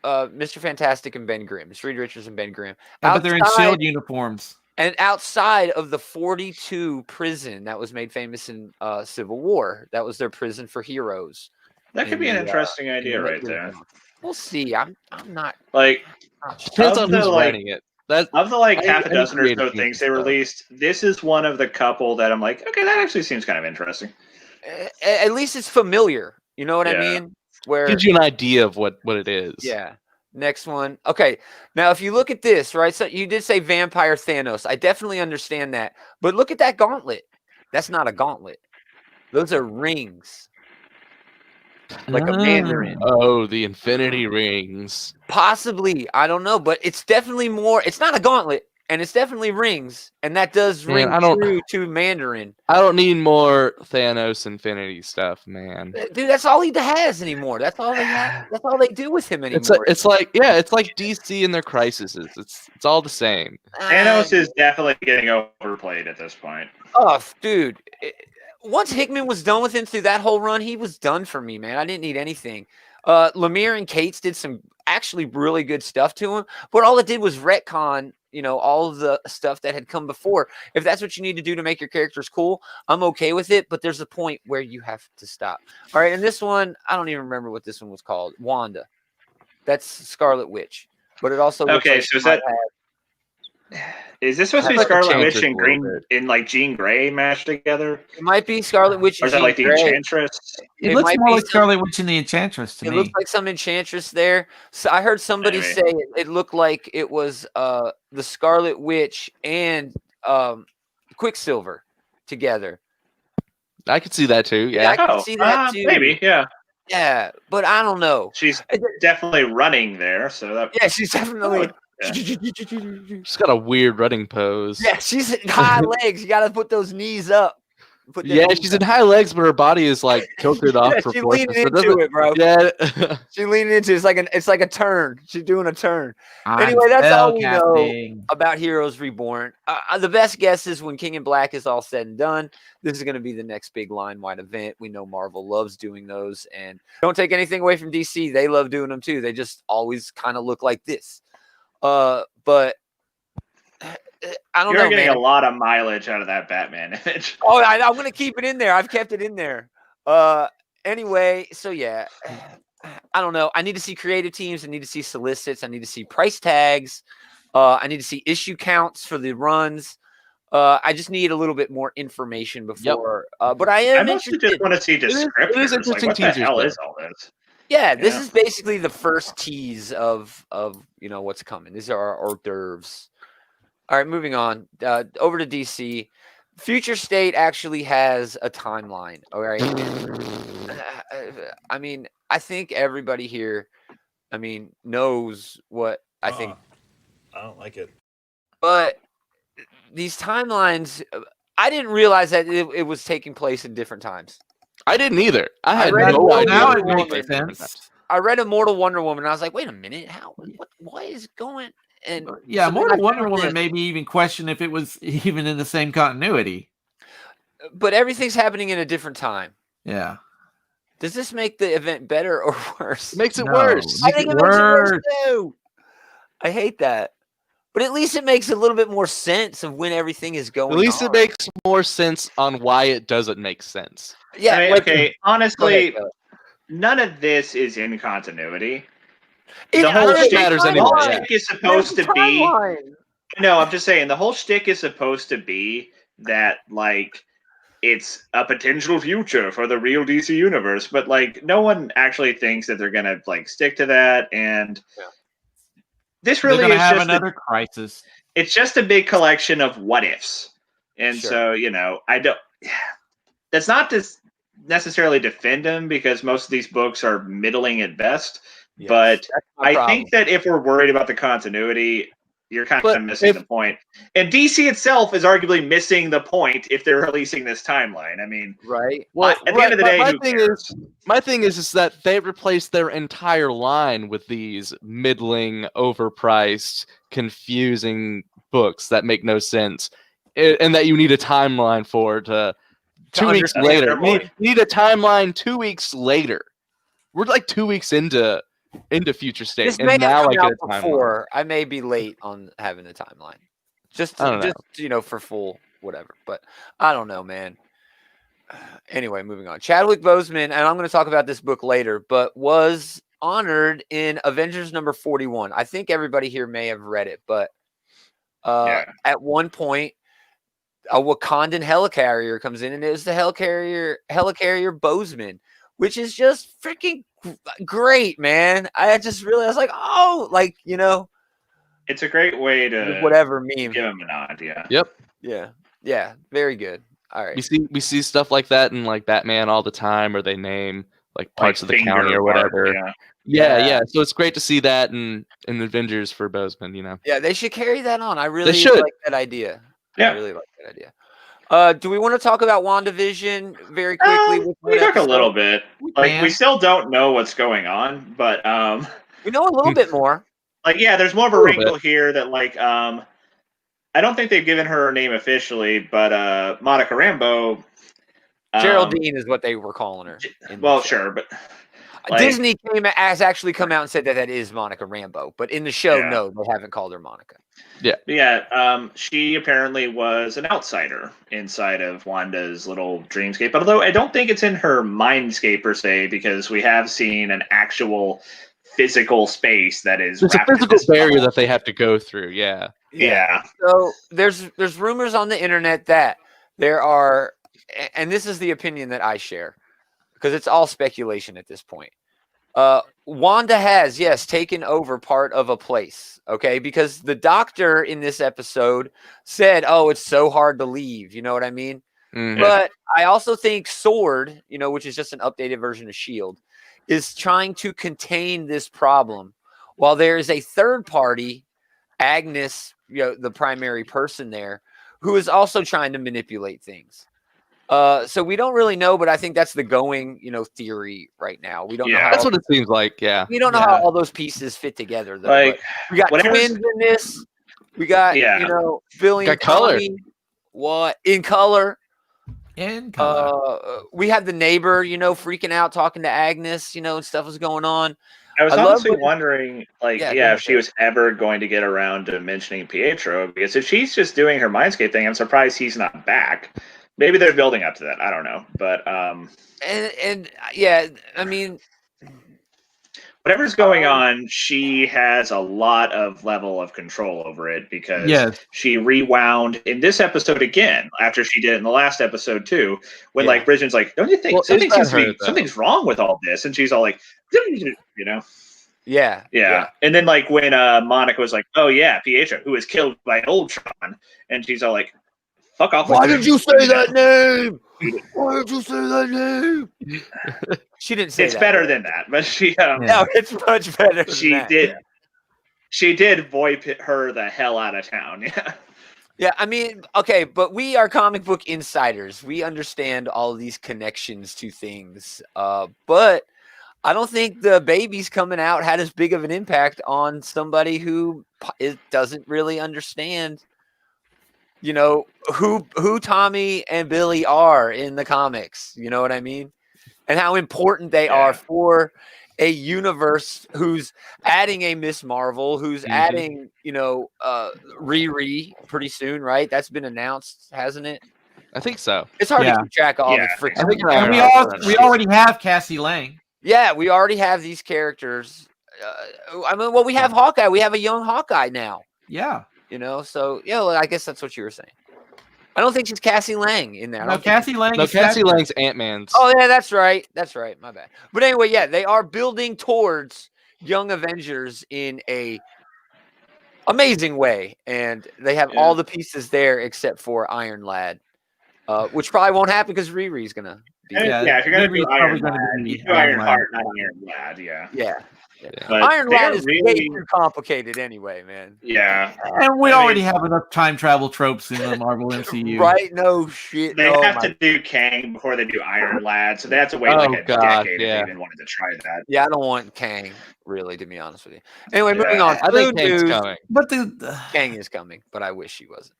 Mr. Fantastic and Ben Grimm. It's Reed Richards and Ben Grimm. But they're in SHIELD uniforms. And outside of the 42 prison that was made famous in Civil War, that was their prison for heroes. That could be an interesting idea right there. We'll see. I'm not like depends on who's writing it. Of the like half a dozen or so things they released, this is one of the couple that I'm like, okay, that actually seems kind of interesting. At least it's familiar. You know what I mean? Where gives you an idea of what it is. Yeah. Next one. Okay. Now, if you look at this, right? So you did say Vampire Thanos. I definitely understand that. But look at that gauntlet. That's not a gauntlet. Those are rings. Like a Mandarin. Oh, the Infinity Rings. Possibly. I don't know. But it's definitely more. It's not a gauntlet. And it's definitely rings. And that does ring true to Mandarin. I don't need more Thanos Infinity stuff, man. Dude, that's all he has anymore. That's all they have. That's all they do with him anymore. It's like DC and their crises. It's all the same. Thanos is definitely getting overplayed at this point. Oh, dude. Once Hickman was done with him through that whole run, he was done for me, man. I didn't need anything. Lemire and Cates did some actually really good stuff to him, but all it did was retcon, all of the stuff that had come before. If that's what you need to do to make your characters cool, I'm okay with it, but there's a point where you have to stop. All right, and this one, I don't even remember what this one was called. Wanda. That's Scarlet Witch. But it also looks like so is this supposed to be Scarlet Witch and Green in like Jean Grey mashed together? It might be Scarlet Witch. Or is that like the Enchantress? It looks more like Scarlet Witch and the Enchantress to me. It looks like some Enchantress there. So I heard somebody say it looked like it was the Scarlet Witch and Quicksilver together. I could see that too. Yeah, I could see that too. Maybe, yeah. Yeah, but I don't know. She's definitely running there, so that. Yeah, she's definitely. Yeah. She's got a weird running pose. Yeah, she's high legs. You got to put those knees up. put Yeah, she's in high legs, but her body is like tilted off She's leaning into it, bro. Yeah. She's leaning into it. It's like a turn. She's doing a turn. I'm Anyway, that's all we know spellcasting. about Heroes Reborn. The best guess is when King in Black is all said and done, this is going to be the next big line-wide event. We know Marvel loves doing those, and don't take anything away from DC. They love doing them too. They just always kind of look like this. But I don't know, You're getting man. a lot of mileage out of that Batman image. Oh, I'm going to keep it in there. I've kept it in there. Anyway, so yeah, I don't know. I need to see creative teams. I need to see solicits. I need to see price tags. I need to see issue counts for the runs. I just need a little bit more information before. But I am mostly interested. just want to see descriptors. Like, what the hell is all this? Yeah, this is basically the first tease of what's coming. These are our hors d'oeuvres. All right, moving on. Over to DC. Future State actually has a timeline. All right. I mean, I think everybody here, knows what I think. I don't like it. But these timelines, I didn't realize that it was taking place in different times. I didn't either. I had no idea. Now it makes sense. I read Immortal Wonder Woman, and I was like, wait a minute, what is going? And yeah, so Mortal Wonder Woman made me even question if it was even in the same continuity. But everything's happening in a different time. Yeah. Does this make the event better or worse? It makes it worse. I think it makes it worse too. I hate that. But at least it makes a little bit more sense of when everything is going on. At least it makes more sense on why it doesn't make sense. Yeah. Okay. Honestly, none of this is in continuity. The whole shtick is supposed to be. No, I'm just saying the whole shtick is supposed to be that like it's a potential future for the real DC universe, but like no one actually thinks that they're gonna like stick to that, and this really is have just another crisis. It's just a big collection of what ifs, and so I don't. That's not to necessarily defend them because most of these books are middling at best. Yes, but I think that if we're worried about the continuity, you're kind of missing the point. And DC itself is arguably missing the point if they're releasing this timeline. I mean, right? Well, at the end of the day, my thing is that they replaced their entire line with these middling, overpriced, confusing books that make no sense, and that you need a timeline for to 2 weeks later. You need a timeline 2 weeks later. We're like 2 weeks into Future State, this and now I get a timeline. I may be late on having the timeline, just for full whatever. But I don't know, man. Anyway, moving on. Chadwick Boseman, and I'm going to talk about this book later, but was honored in Avengers number 41. I think everybody here may have read it, but at one point, a Wakandan helicarrier comes in, and it was the helicarrier Boseman, which is just freaking great, man. I was like, oh, like, it's a great way to whatever meme. Give him a nod, yeah. Yep. Yeah, very good. All right. We see stuff like that in like Batman all the time, or they name like parts of the county or whatever. Yeah. So it's great to see that in Avengers for Boseman, Yeah, they should carry that on. I really like that idea. Yeah. I really like that idea. Do we want to talk about WandaVision very quickly? We talk a little bit. We still don't know what's going on, but we know a little bit more. There's more of a wrinkle here that I don't think they've given her name officially, but Monica Rambeau. Geraldine is what they were calling her. Well, sure, but Disney has actually come out and said that is Monica Rambeau, but in the show, no, they haven't called her Monica. Yeah. She apparently was an outsider inside of Wanda's little dreamscape, although I don't think it's in her mindscape per se, because we have seen an actual physical space that is. There's a physical barrier that they have to go through. Yeah. So there's rumors on the internet that there are, and this is the opinion that I share, because it's all speculation at this point. Wanda has, taken over part of a place, okay? Because the doctor in this episode said, oh, it's so hard to leave. You know what I mean? Mm-hmm. But I also think SWORD, which is just an updated version of S.H.I.E.L.D., is trying to contain this problem, while there is a third party, Agnes, the primary person there, who is also trying to manipulate things. So we don't really know, but I think that's the going, theory right now. We don't know how that's what it seems like. Yeah, we don't know how all those pieces fit together. Though. Like we got twins in this. We got Billy and Tommy. What in color? In color. We had the neighbor, freaking out, talking to Agnes, and stuff was going on. I was honestly wondering, if she was ever going to get around to mentioning Pietro, because if she's just doing her Mindscape thing, I'm surprised he's not back. Maybe they're building up to that. I don't know, but and yeah, I mean, whatever's going on, she has a lot of level of control over it because she rewound in this episode again after she did it in the last episode too. When Bridget's like, "Don't you think something's wrong with all this?" And she's all like, Yeah. And then when Monica was like, "Oh yeah, Pietro, who was killed by Ultron," and she's all like, "Fuck off!" Why did you say that name? Why did you say that name? She didn't say it's better than that, but she. No, it's much better. She did VoIP her the hell out of town. Yeah. Yeah, I mean, okay, but we are comic book insiders. We understand all of these connections to things. But I don't think the babies coming out had as big of an impact on somebody who doesn't really understand, who Tommy and Billy are in the comics. You know what I mean? And how important they are for a universe who's adding a Miss Marvel, who's adding, Riri pretty soon, right? That's been announced, hasn't it? I think so. It's hard to keep track of all the freaking. We already have Cassie Lang. Yeah, we already have these characters. We have Hawkeye. We have a young Hawkeye now. Yeah. So I guess that's what you were saying. I don't think she's Cassie Lang in there. No, Cassie Lang. No, Cassie Lang's Ant-Man's. Oh yeah, that's right. That's right. My bad. But anyway, they are building towards Young Avengers in a amazing way, and they have all the pieces there except for Iron Lad, which probably won't happen because Riri's gonna. If you're gonna do Iron Lad, you do Iron Heart, not Iron Lad. Yeah. Iron Lad is way too complicated anyway, man. Yeah. And we already have enough time travel tropes in the Marvel MCU. Right? No shit. They have to do Kang before they do Iron Lad, so they have to wait a decade if they even wanted to try that. Yeah, I don't want Kang, really, to be honest with you. Anyway, moving on. I think Kang's coming. But Kang is coming, but I wish he wasn't.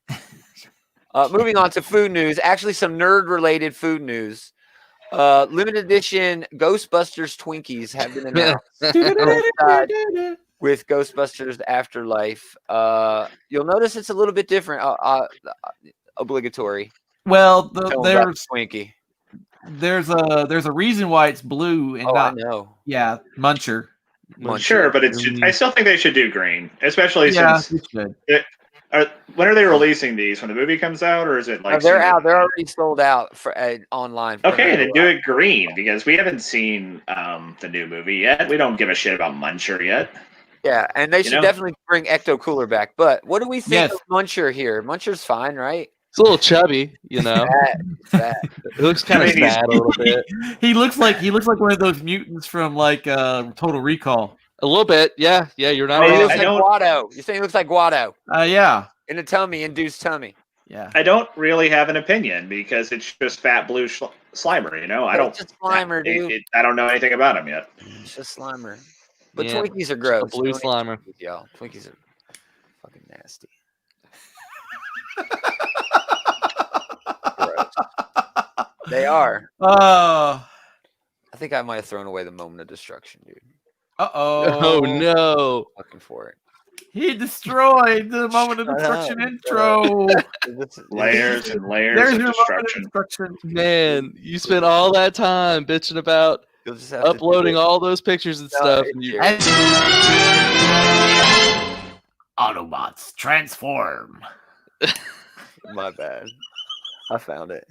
Moving on to food news. Actually, some nerd-related food news. Limited edition Ghostbusters Twinkies have been announced with Ghostbusters Afterlife. You'll notice it's a little bit different. Obligatory. Well, there's Twinkie. There's a reason why it's blue and not. I know. Yeah, Muncher. Sure, but I still think they should do green, especially since. When are they releasing these? When the movie comes out, or is it like they're out? They're already sold out for online. Okay, then do it green because we haven't seen the new movie yet. We don't give a shit about Muncher yet. Yeah, and they should definitely bring Ecto Cooler back. But what do we think of Muncher here? Muncher's fine, right? It's a little chubby, Fat. It looks kind of sad a little bit. He looks like one of those mutants from Total Recall. A little bit, yeah. You're not. He looks like Guado. You're saying he looks like Guado? Yeah. In a tummy, induced tummy. Yeah. I don't really have an opinion because it's just fat blue Slimer. I don't. It's just Slimer, dude. I don't know anything about him yet. It's just Slimer. But Twinkies are gross. Blue Slimer. Y'all. Twinkies are fucking nasty. Gross. They are. I think I might have thrown away the moment of destruction, dude. Oh no! Looking for it. He destroyed the moment of destruction intro. Layers and layers of destruction. Man, you spent all that time bitching about uploading all those pictures and stuff. Autobots transform. My bad. I found it.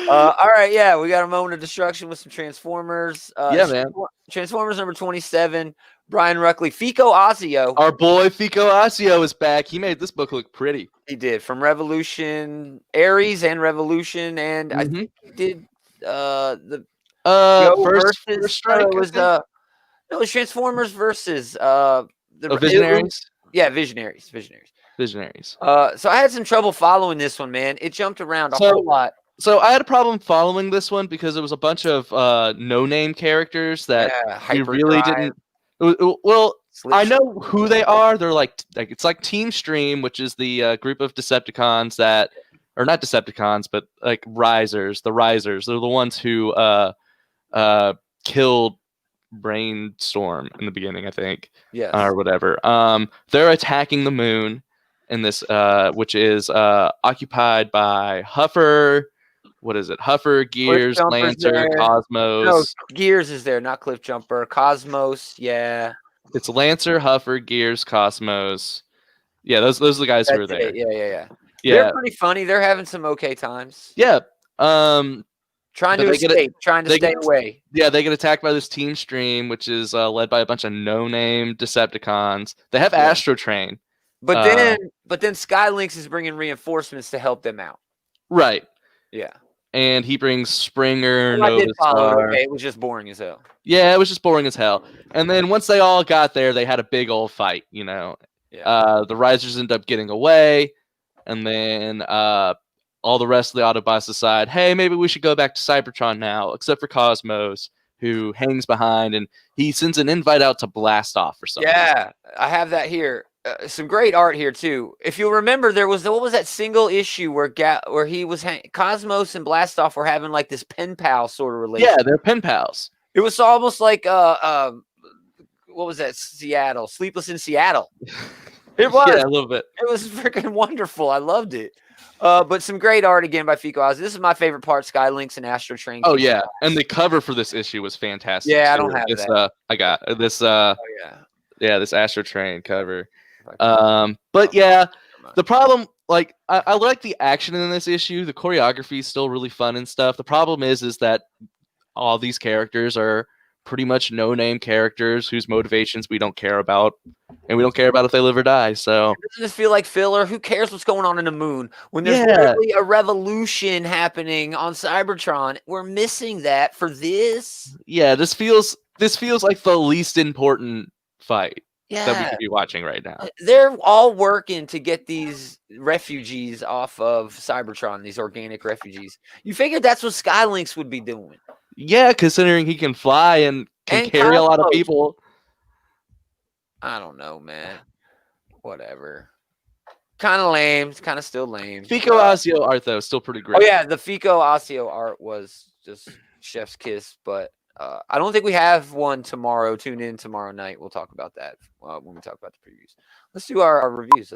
All right, we got a moment of destruction with some Transformers. Man. Transformers number 27. Brian Ruckley, Fico Ossio. Our boy Fico Ossio is back. He made this book look pretty. He did, from Revolution, Ares and Revolution, and I think he did the first strike. It was Transformers versus the Visionaries. Visionaries. Visionaries. So I had some trouble following this one, man. It jumped around a whole lot. So I had a problem following this one because it was a bunch of no-name characters that we really didn't. Well, I know who they are. They're like it's like Team Stream, which is the group of Decepticons that, or not Decepticons, but like Risers. The Risers. They're the ones who killed Brainstorm in the beginning, I think. Yes. Or whatever. They're attacking the moon in this, which is occupied by Huffer. What is it? Huffer, Gears, Lancer, Cosmos. No, Gears is there, not Cliffjumper. Cosmos, yeah. It's Lancer, Huffer, Gears, Cosmos. Yeah, those are the guys who are there. Yeah. They're pretty funny. They're having some okay times. Yeah. Trying to escape, trying to stay away. Yeah, they get attacked by this Team Stream, which is led by a bunch of no-name Decepticons. They have Astro Train. But then Skylynx is bringing reinforcements to help them out. Right. Yeah. And he brings Springer, I did follow it. Okay, it was just boring as hell. Yeah, it was just boring as hell. And then once they all got there, they had a big old fight, you know. Yeah. The Risers end up getting away, and then all the rest of the Autobots decide, hey, maybe we should go back to Cybertron now, except for Cosmos, who hangs behind, and he sends an invite out to blast off or something. Yeah, I have that here. Some great art here too. If you'll remember, there was what was that single issue where he was Cosmos and Blastoff were having like this pen pal sort of relationship. Yeah, they're pen pals. It was almost like what was that? Seattle, Sleepless in Seattle. It was a little bit. It was freaking wonderful. I loved it. But some great art again by Fico Oz. This is my favorite part: Skylynx and Astro Train. Oh yeah, and the cover for this issue was fantastic. Yeah, I don't have that. I got this. This Astro Train cover. But yeah, the problem, like, I like the action in this issue. The choreography is still really fun and stuff. The problem is that all these characters are pretty much no-name characters whose motivations we don't care about, and we don't care about if they live or die. So doesn't this feel like filler? Who cares what's going on in the moon when there's literally a revolution happening on Cybertron? We're missing that for this. Yeah, this feels like the least important fight. Yeah. That we could be watching right now. They're all working to get these refugees off of Cybertron, these organic refugees. You figured that's what Skylynx would be doing. Yeah, considering he can fly and can carry a lot of people. I don't know, man. Whatever. Kind of lame. It's kind of still lame. Fico Ossio art, though, still pretty great. Oh, yeah. The Fico Ossio art was just chef's kiss, but I don't think we have one tomorrow. Tune in tomorrow night. We'll talk about that when we talk about the previews. Let's do our reviews.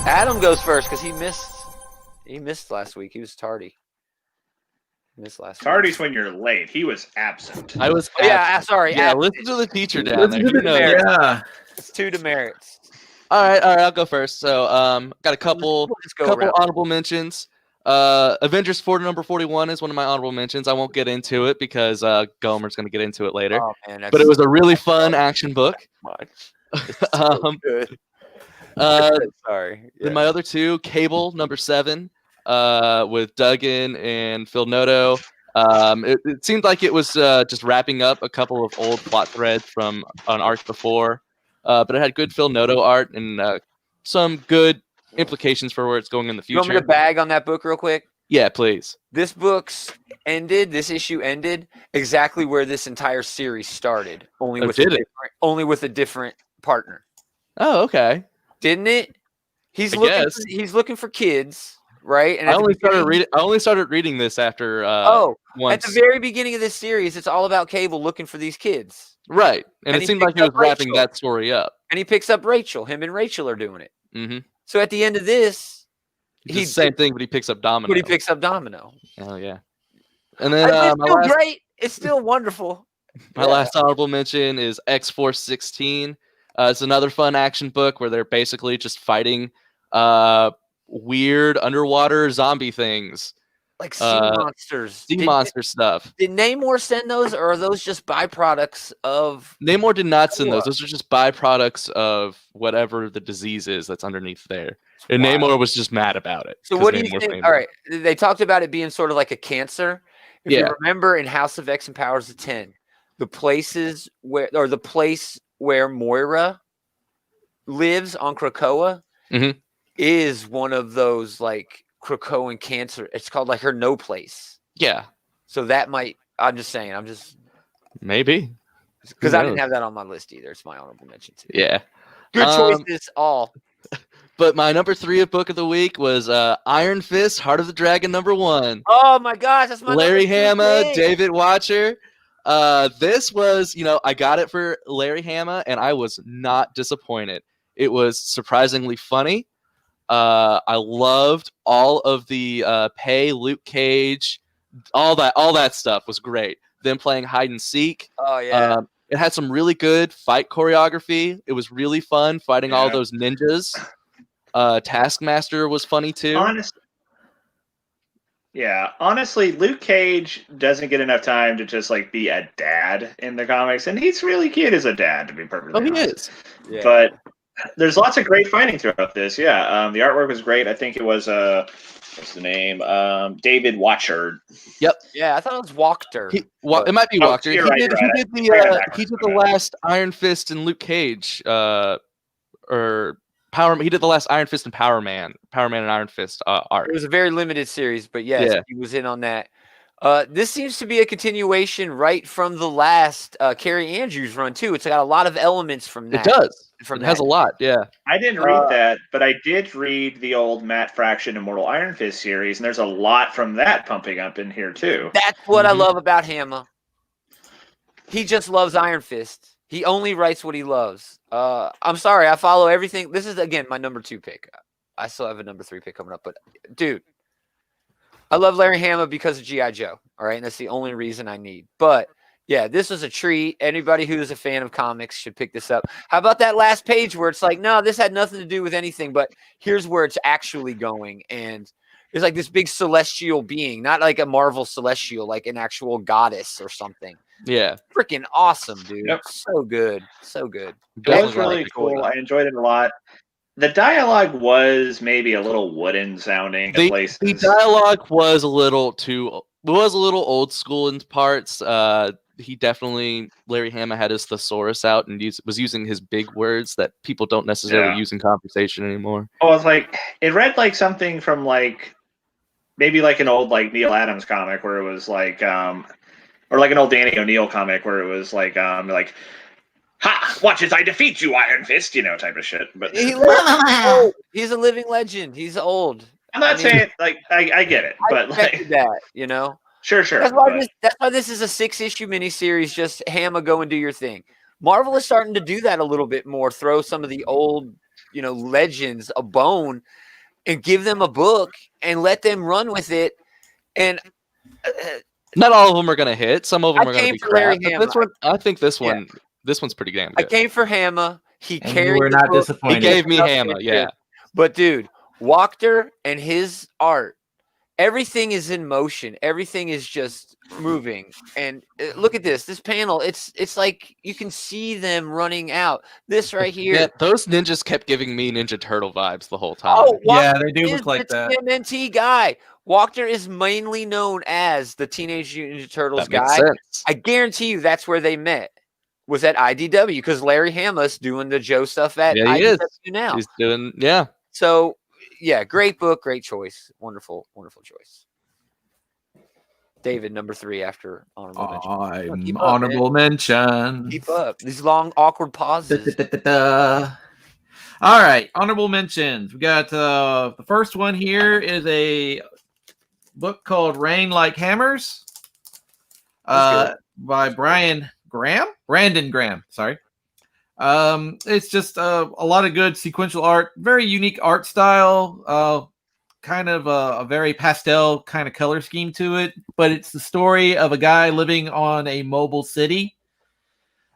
Adam goes first because he missed. He missed last week. He was tardy. Tardy's when you're late. He was absent. I was. Yeah, sorry. Yeah, absent. listen to the teacher down there. Yeah. It's two demerits. All right, I'll go first. So, got a couple honorable mentions. Avengers 4 number 41 is one of my honorable mentions. I won't get into it because Gomer's going to get into it later. Oh, man, but it was a really fun action book. So good. Sorry. Yeah. Then my other two, Cable number 7, with Duggan and Phil Noto. It seemed like it was just wrapping up a couple of old plot threads from an arc before. But it had good Phil Noto art and some good implications for where it's going in the future. You want me to bag on that book real quick? Yeah, please. This issue ended exactly where this entire series started. Only with a different partner. Oh, okay. Didn't it? He's looking for kids, right? And I only started reading this after at the very beginning of this series, it's all about Cable looking for these kids. Right. And it seemed like he was wrapping that story up. And he picks up Rachel. Him and Rachel are doing it. Mm-hmm. So at the end of this, he's the same thing, but he picks up Domino. Oh, yeah. And then it's still great. It's still wonderful. My last honorable mention is X-Force 16. It's another fun action book where they're basically just fighting weird underwater zombie things. Like sea monsters. Sea monster stuff. Did Namor send those, or are those just byproducts of... Namor did not send those. Those are just byproducts of whatever the disease is that's underneath there. And Namor was just mad about it. So what do you think? All right. They talked about it being sort of like a cancer. If you remember in House of X and Powers of 10, the place where Moira lives on Krakoa is one of those like Krakoan cancer. It's called like her no place. Yeah. So that might. I'm just saying. Maybe because I didn't have that on my list either. It's my honorable mention too. Yeah. Good choices all. But my number 3 book of the week was Iron Fist, Heart of the Dragon #1. Oh my gosh, that's my Larry Hama, David Watcher. This was, I got it for Larry Hama, and I was not disappointed. It was surprisingly funny. I loved all of the Luke Cage, all that stuff was great. Them playing hide and seek. Oh yeah. It had some really good fight choreography. It was really fun fighting all those ninjas. Taskmaster was funny too. Honestly, Luke Cage doesn't get enough time to just like be a dad in the comics, and he's really cute as a dad, to be perfectly honest. He is. Yeah. But there's lots of great fighting throughout this. The artwork was great. I think it was what's the name? David Watcher. Yep. Yeah, I thought it was Wachter. It might be Wachter. He did the last Iron Fist and Luke Cage, or Power. He did the last Iron Fist and Power Man and Iron Fist art. It was a very limited series, but yes, he was in on that. This seems to be a continuation right from the last Carrie Andrews run too. It's got a lot of elements from that. It does. It has a lot. Yeah. I didn't read that, but I did read the old Matt Fraction Immortal Iron Fist series, and there's a lot from that pumping up in here too. That's what I love about Hama. He just loves Iron Fist. He only writes what he loves. I'm sorry, I follow everything. This is again my number 2 pick. I still have a number 3 pick coming up, but dude, I love Larry Hama because of G.I. Joe. All right, and that's the only reason I need. But yeah, this was a treat. Anybody who is a fan of comics should pick this up. How about that last page where it's like, no, this had nothing to do with anything, but here's where it's actually going. And there's like this big celestial being, not like a Marvel celestial, like an actual goddess or something. Yeah. Freaking awesome, dude. Yep. So good. So good. That was really cool. I enjoyed it a lot. The dialogue was maybe a little wooden sounding. The dialogue was a little old school in parts. He definitely, Larry Hama had his thesaurus out and was using his big words that people don't necessarily use in conversation anymore. Oh, it's like, it read like something from like, maybe like an old like Neil Adams comic where it was like, or like an old Danny O'Neill comic where it was like, ha! Watch as I defeat you, Iron Fist, type of shit. But he's a living legend. He's old. I'm not saying like I get it, but like that, Sure. That's why this is a 6-issue miniseries. Just Hama, go and do your thing. Marvel is starting to do that a little bit more. Throw some of the old, legends a bone, and give them a book and let them run with it. And not all of them are going to hit. Some of them are going to be crap. This one, I think this one's pretty damn good. I came for Hama. He carried. We're not disappointed. He gave me Hama. Yeah. But dude, Wachter and his art. Everything is in motion. Everything is just moving. And look at this panel. It's like you can see them running out. This right here. Yeah, those ninjas kept giving me Ninja Turtle vibes the whole time. Oh, yeah, they do look like that. TMNT guy. Wachter is mainly known as the Teenage Mutant Ninja Turtles guy. Makes sense. I guarantee you that's where they met. Was at IDW because Larry Hama's doing the Joe stuff at IDW now. He's doing So yeah, great book, great choice. Wonderful choice. David, number 3 after honorable mention. Honorable mention. Keep up. These long, awkward pauses. All right, honorable mentions. We got the first one here is a book called Rain Like Hammers by Brandon Graham. Sorry. It's just a lot of good sequential art, very unique art style, kind of a very pastel kind of color scheme to it, but it's the story of a guy living on a mobile city,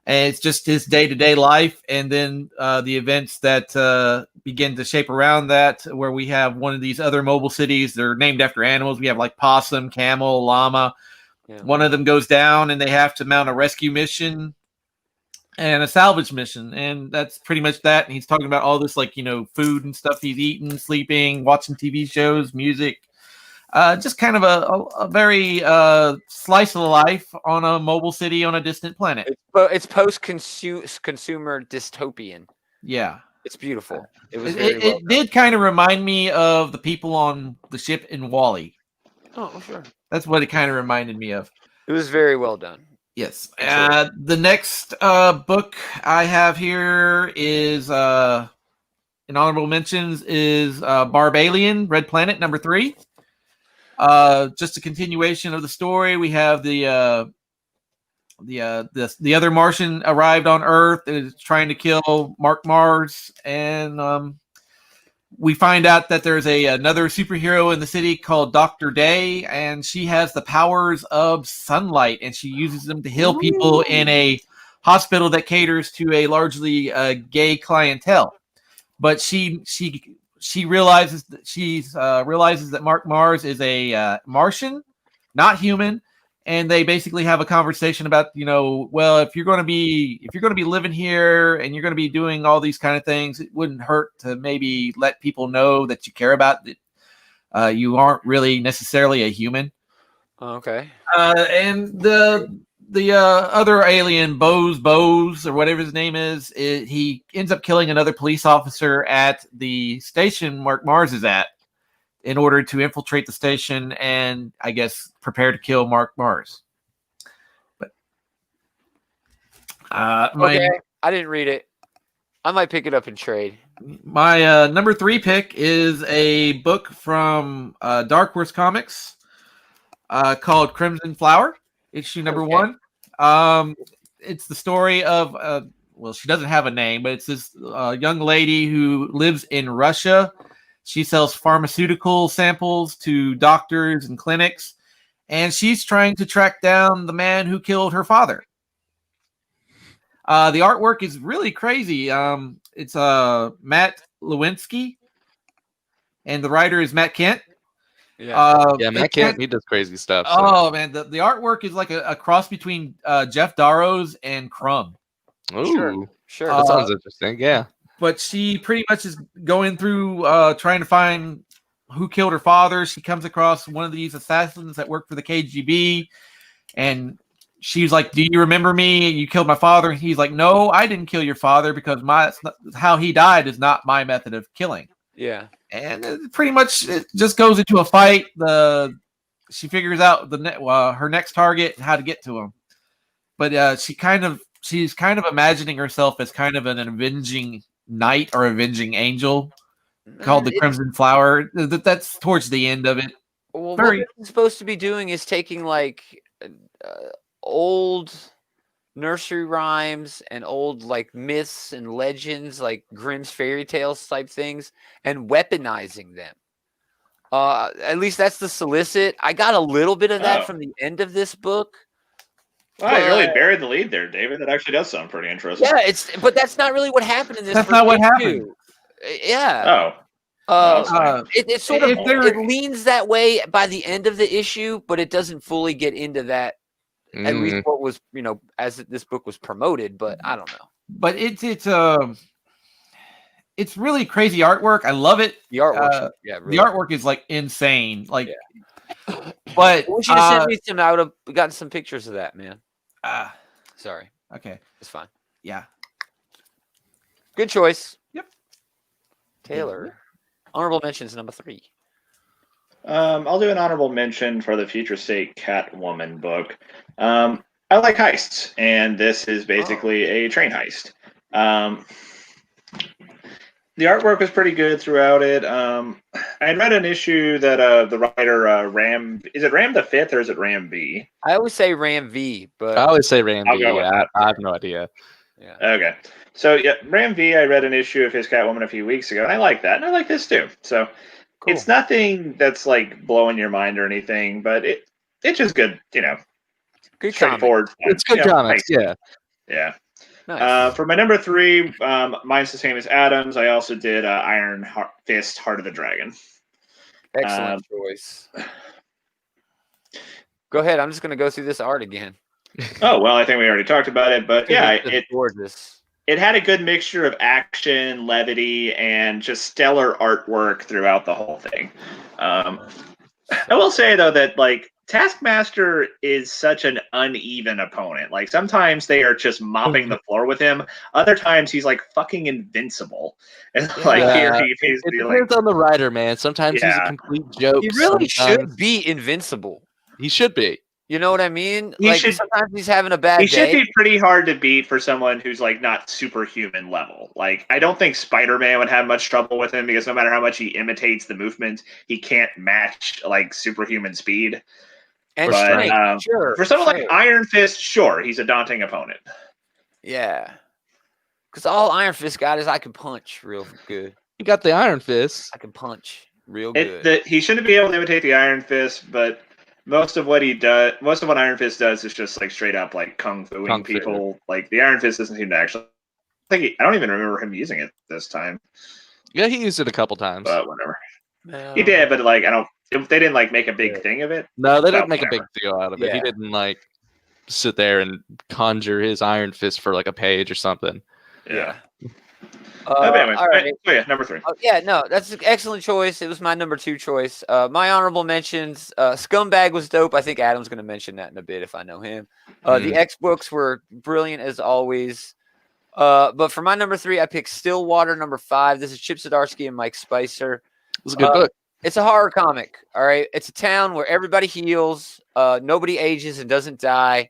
and it's just his day-to-day life, and then the events that begin to shape around that, where we have one of these other mobile cities. They're named after animals. We have like possum, camel, llama. Yeah. One of them goes down, and they have to mount a rescue mission and a salvage mission, and that's pretty much that. And he's talking about all this, like, food and stuff he's eating, sleeping, watching TV shows, music. Just kind of a very slice of life on a mobile city on a distant planet. It's post-consumer dystopian. Yeah. It's beautiful. It was it did kind of remind me of the people on the ship in Wall-E. Oh, sure. That's what it kind of reminded me of. It was very well done. Yes. The next book I have here is in honorable mentions is Barbalian, Red Planet, number 3. Just a continuation of the story. We have the other Martian arrived on Earth and is trying to kill Mark Mars, and we find out that there's another superhero in the city called Dr. Day, and she has the powers of sunlight, and she uses them to heal people in a hospital that caters to a largely gay clientele. But she realizes that Mark Mars is a Martian, not human. And they basically have a conversation about, well, if you're going to be living here and you're going to be doing all these kind of things, it wouldn't hurt to maybe let people know that you care about that you aren't really necessarily a human. Okay. And the other alien, Bose or whatever his name is, he ends up killing another police officer at the station Mark Mars is at, in order to infiltrate the station and, I guess, prepare to kill Mark Mars. But okay, I didn't read it. I might pick it up and trade. My number 3 pick is a book from Dark Horse Comics called Crimson Flower, issue number 1. It's the story of, well, she doesn't have a name, but it's this young lady who lives in Russia. She sells pharmaceutical samples to doctors and clinics, and she's trying to track down the man who killed her father. The artwork is really crazy. It's Matt Lewinsky, and the writer is Matt Kent. Matt Kent, he does crazy stuff. So. Oh, man, the artwork is like a cross between Jeff Darrows and Crumb. Ooh, sure. That sounds interesting, yeah. But she pretty much is going through trying to find who killed her father. She comes across one of these assassins that work for the KGB, and she's like, "Do you remember me? You killed my father." And he's like, "No, I didn't kill your father because how he died is not my method of killing." Yeah, and pretty much it just goes into a fight. She figures out her next target and how to get to him, but she's kind of imagining herself as kind of an avenging knight or avenging angel called the Crimson Flower. That's towards the end of it. Well, what it's supposed to be doing is taking like old nursery rhymes and old like myths and legends, like Grimm's fairy tales type things, and weaponizing them. At least that's the solicit. I got a little bit of that from the end of this book. Wow, you really buried the lead there, David. That actually does sound pretty interesting. Yeah, but that's not really what happened in this. That's not what happened. Yeah. It sort of it leans that way by the end of the issue, but it doesn't fully get into that. At least what was, as this book was promoted, but I don't know. But it's really crazy artwork. I love it. The artwork, the artwork is like insane. Like, but we should have sent me some. I would have gotten some pictures of that, man. Sorry. Okay, it's fine. Yeah, good choice. Yep. Taylor, honorable mentions number 3. I'll do an honorable mention for the Future State Catwoman book. I like heists, and this is basically a train heist. The artwork was pretty good throughout it. I had read an issue that the writer Ram, is it Ram the Fifth or is it Ram V? I always say Ram V, but I always say Ram V. Yeah, I have no idea. Yeah. Okay. So yeah, Ram V. I read an issue of his Catwoman a few weeks ago, and I like that, and I like this too. So it's nothing that's like blowing your mind or anything, but it's just good, good straightforward. It's good comics, yeah. Yeah. Nice. For my number 3, mine's the same as Adam's. I also did Iron Fist, Heart of the Dragon. Excellent choice. Go ahead. I'm just going to go through this art again. Oh, well, I think we already talked about it, but yeah, it's gorgeous. It had a good mixture of action, levity, and just stellar artwork throughout the whole thing. I will say though that like Taskmaster is such an uneven opponent. Like sometimes they are just mopping the floor with him. Other times he's like fucking invincible. And like here he it depends on the writer, man. Sometimes he's a complete joke. He really should be invincible. He should be. You know what I mean? Sometimes he's having a bad day. He should be pretty hard to beat for someone who's like not superhuman level. Like I don't think Spider-Man would have much trouble with him because no matter how much he imitates the movement, he can't match like superhuman speed. And for someone like Iron Fist, sure, he's a daunting opponent. Yeah. Because all Iron Fist got is I can punch real good. You got the Iron Fist. I can punch real good. He shouldn't be able to imitate the Iron Fist, but most of what Iron Fist does is just like straight up like kung fuing people. Like the Iron Fist doesn't seem to actually. I don't even remember him using it this time. Yeah, he used it a couple times. But whatever. He did, but like they didn't like make a big thing of it. No, they didn't make a big deal out of it. He didn't like sit there and conjure his Iron Fist for like a page or something. Yeah. Anyway, all right. Oh, yeah, number 3. That's an excellent choice. It was my number 2 choice. My honorable mentions, Scumbag was dope. I think Adam's going to mention that in a bit if I know him. The X books were brilliant as always. But for my number 3, I picked Stillwater, number 5. This is Chip Zdarsky and Mike Spicer. It was a good book. It's a horror comic. All right. It's a town where everybody heals, nobody ages and doesn't die.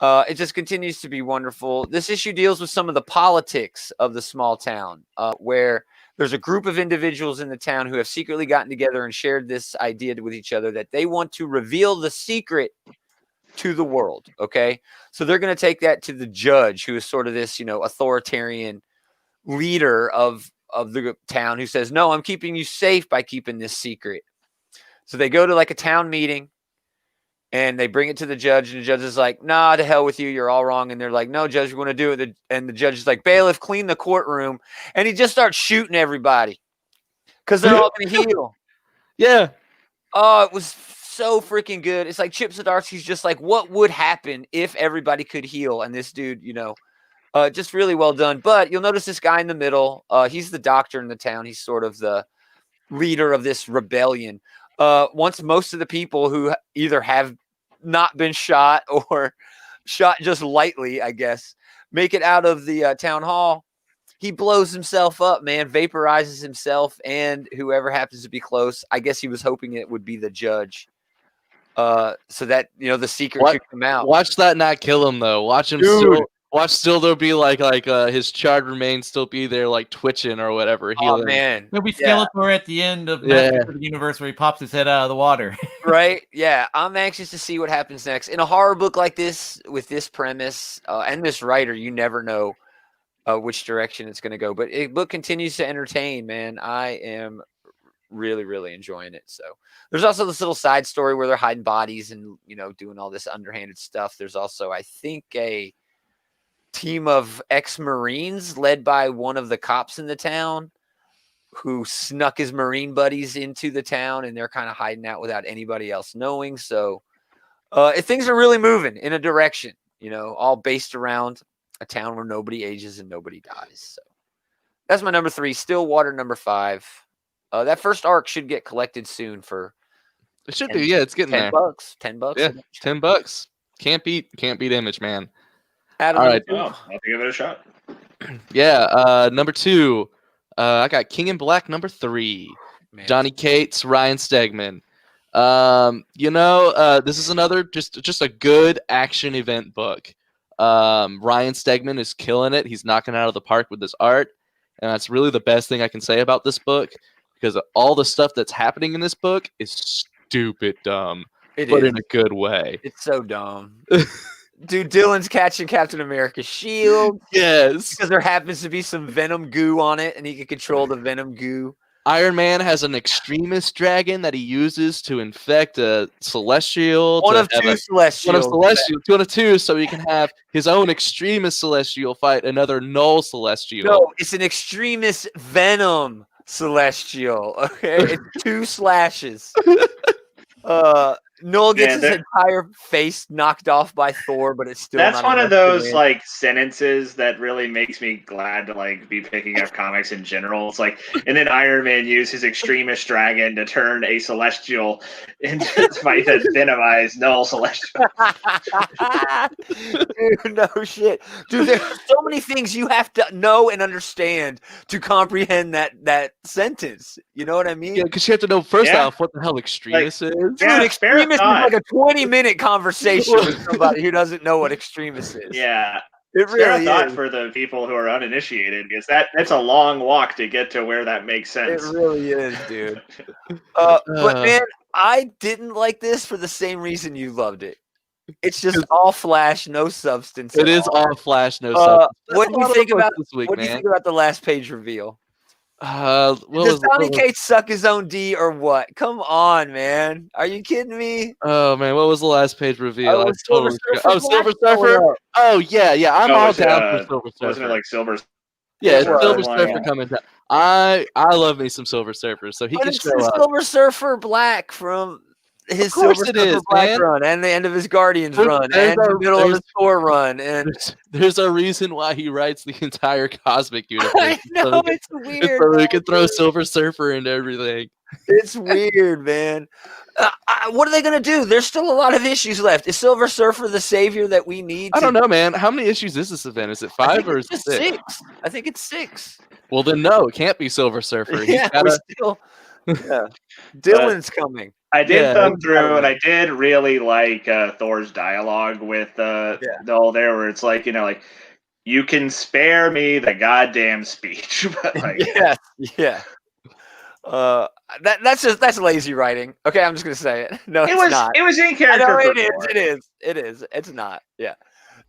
It just continues to be wonderful. This issue deals with some of the politics of the small town, where there's a group of individuals in the town who have secretly gotten together and shared this idea with each other that they want to reveal the secret to the world. Okay. So they're going to take that to the judge, who is sort of this, authoritarian leader of the town, who says, no, I'm keeping you safe by keeping this secret. So they go to like a town meeting. And they bring it to the judge, and the judge is like, nah, to hell with you. You're all wrong. And they're like, no, judge, we want to do it. And the judge is like, bailiff, clean the courtroom. And he just starts shooting everybody because they're all going to heal. Yeah. Oh, it was so freaking good. It's like Chip Zdarsky's just like, what would happen if everybody could heal? And this dude, just really well done. But you'll notice this guy in the middle. He's the doctor in the town. He's sort of the leader of this rebellion. Once most of the people who either have not been shot or shot just lightly, I guess, make it out of the town hall, he blows himself up, man, vaporizes himself and whoever happens to be close. I guess he was hoping it would be the judge. So that, the secret could come out. Watch that not kill him, though. Watch him still there be like his charred remains still be there, like twitching or whatever. Oh, man. There'll be Skeletor at the end of Masters of the Universe where he pops his head out of the water. Right? Yeah. I'm anxious to see what happens next. In a horror book like this, with this premise and this writer, you never know which direction it's going to go. But the book continues to entertain, man. I am really, really enjoying it. So there's also this little side story where they're hiding bodies and, doing all this underhanded stuff. There's also, I think, a team of ex-Marines led by one of the cops in the town who snuck his Marine buddies into the town, and they're kind of hiding out without anybody else knowing. So things are really moving in a direction, all based around a town where nobody ages and nobody dies. So that's my number 3, Stillwater, number 5. That first arc should get collected soon for. It should be, yeah. It's getting $10. there. $10. Yeah, $10. Can't beat Image, man. Adam, all right, I'll give it a shot. Yeah, number 2, I got King in Black. Number 3, man. Johnny Cates, Ryan Stegman. This is another just a good action event book. Ryan Stegman is killing it. He's knocking it out of the park with this art, and that's really the best thing I can say about this book, because all the stuff that's happening in this book is stupid dumb, but in a good way. It's so dumb. Dude, Dylan's catching Captain America's shield. Yes. Because there happens to be some venom goo on it, and he can control the venom goo. Iron Man has an extremist dragon that he uses to infect a celestial. One of two celestials. One of two, so he can have his own extremist celestial fight another null celestial. No, it's an extremist venom celestial. Okay, it's 2 slashes. Noel gets his entire face knocked off by Thor, but it's still. That's one of those like sentences that really makes me glad to like be picking up comics in general. It's like, and then Iron Man used his extremist dragon to turn a celestial into fight a venomized null celestial. Dude, no shit, dude. There's so many things you have to know and understand to comprehend that sentence. You know what I mean? Yeah, because you have to know first off what the hell extremist is. Dude, extremist is like a 20-minute conversation with somebody who doesn't know what extremist is. Yeah. It really is is for the people who are uninitiated, because that's a long walk to get to where that makes sense. It really is, dude. But man, I didn't like this for the same reason you loved it. It's just all flash, no substance. It is all flash, no substance. What do you think about this week, what do you think about the last page reveal? Does Donny Cates suck his own D or what? Come on, man. Are you kidding me? Oh, man. What was the last page reveal? Silver Surfer? Oh, yeah. I'm all down for Silver Surfer. Wasn't it like Silver? Yeah, Silver Surfer coming down. I love me some Silver Surfer, so he can show up. Silver Surfer Black from his Silver Surfer Black run and the end of his Guardians run and the middle of his Thor run. And there's a reason why he writes the entire cosmic universe. I know, it's weird. So he can throw Silver Surfer into everything. It's weird, man. What are they going to do? There's still a lot of issues left. Is Silver Surfer the savior that we need? I don't know, man. How many issues is this event? Is it 5 or is it 6? I think it's 6. Well, then no, it can't be Silver Surfer. Dylan's coming. I did thumb through, and I did really like Thor's dialogue with Noel there, where it's like, like, you can spare me the goddamn speech, but like, yeah. That's lazy writing. Okay, I'm just gonna say it. No, it's not. It was in character. No, it is. It's not. Yeah.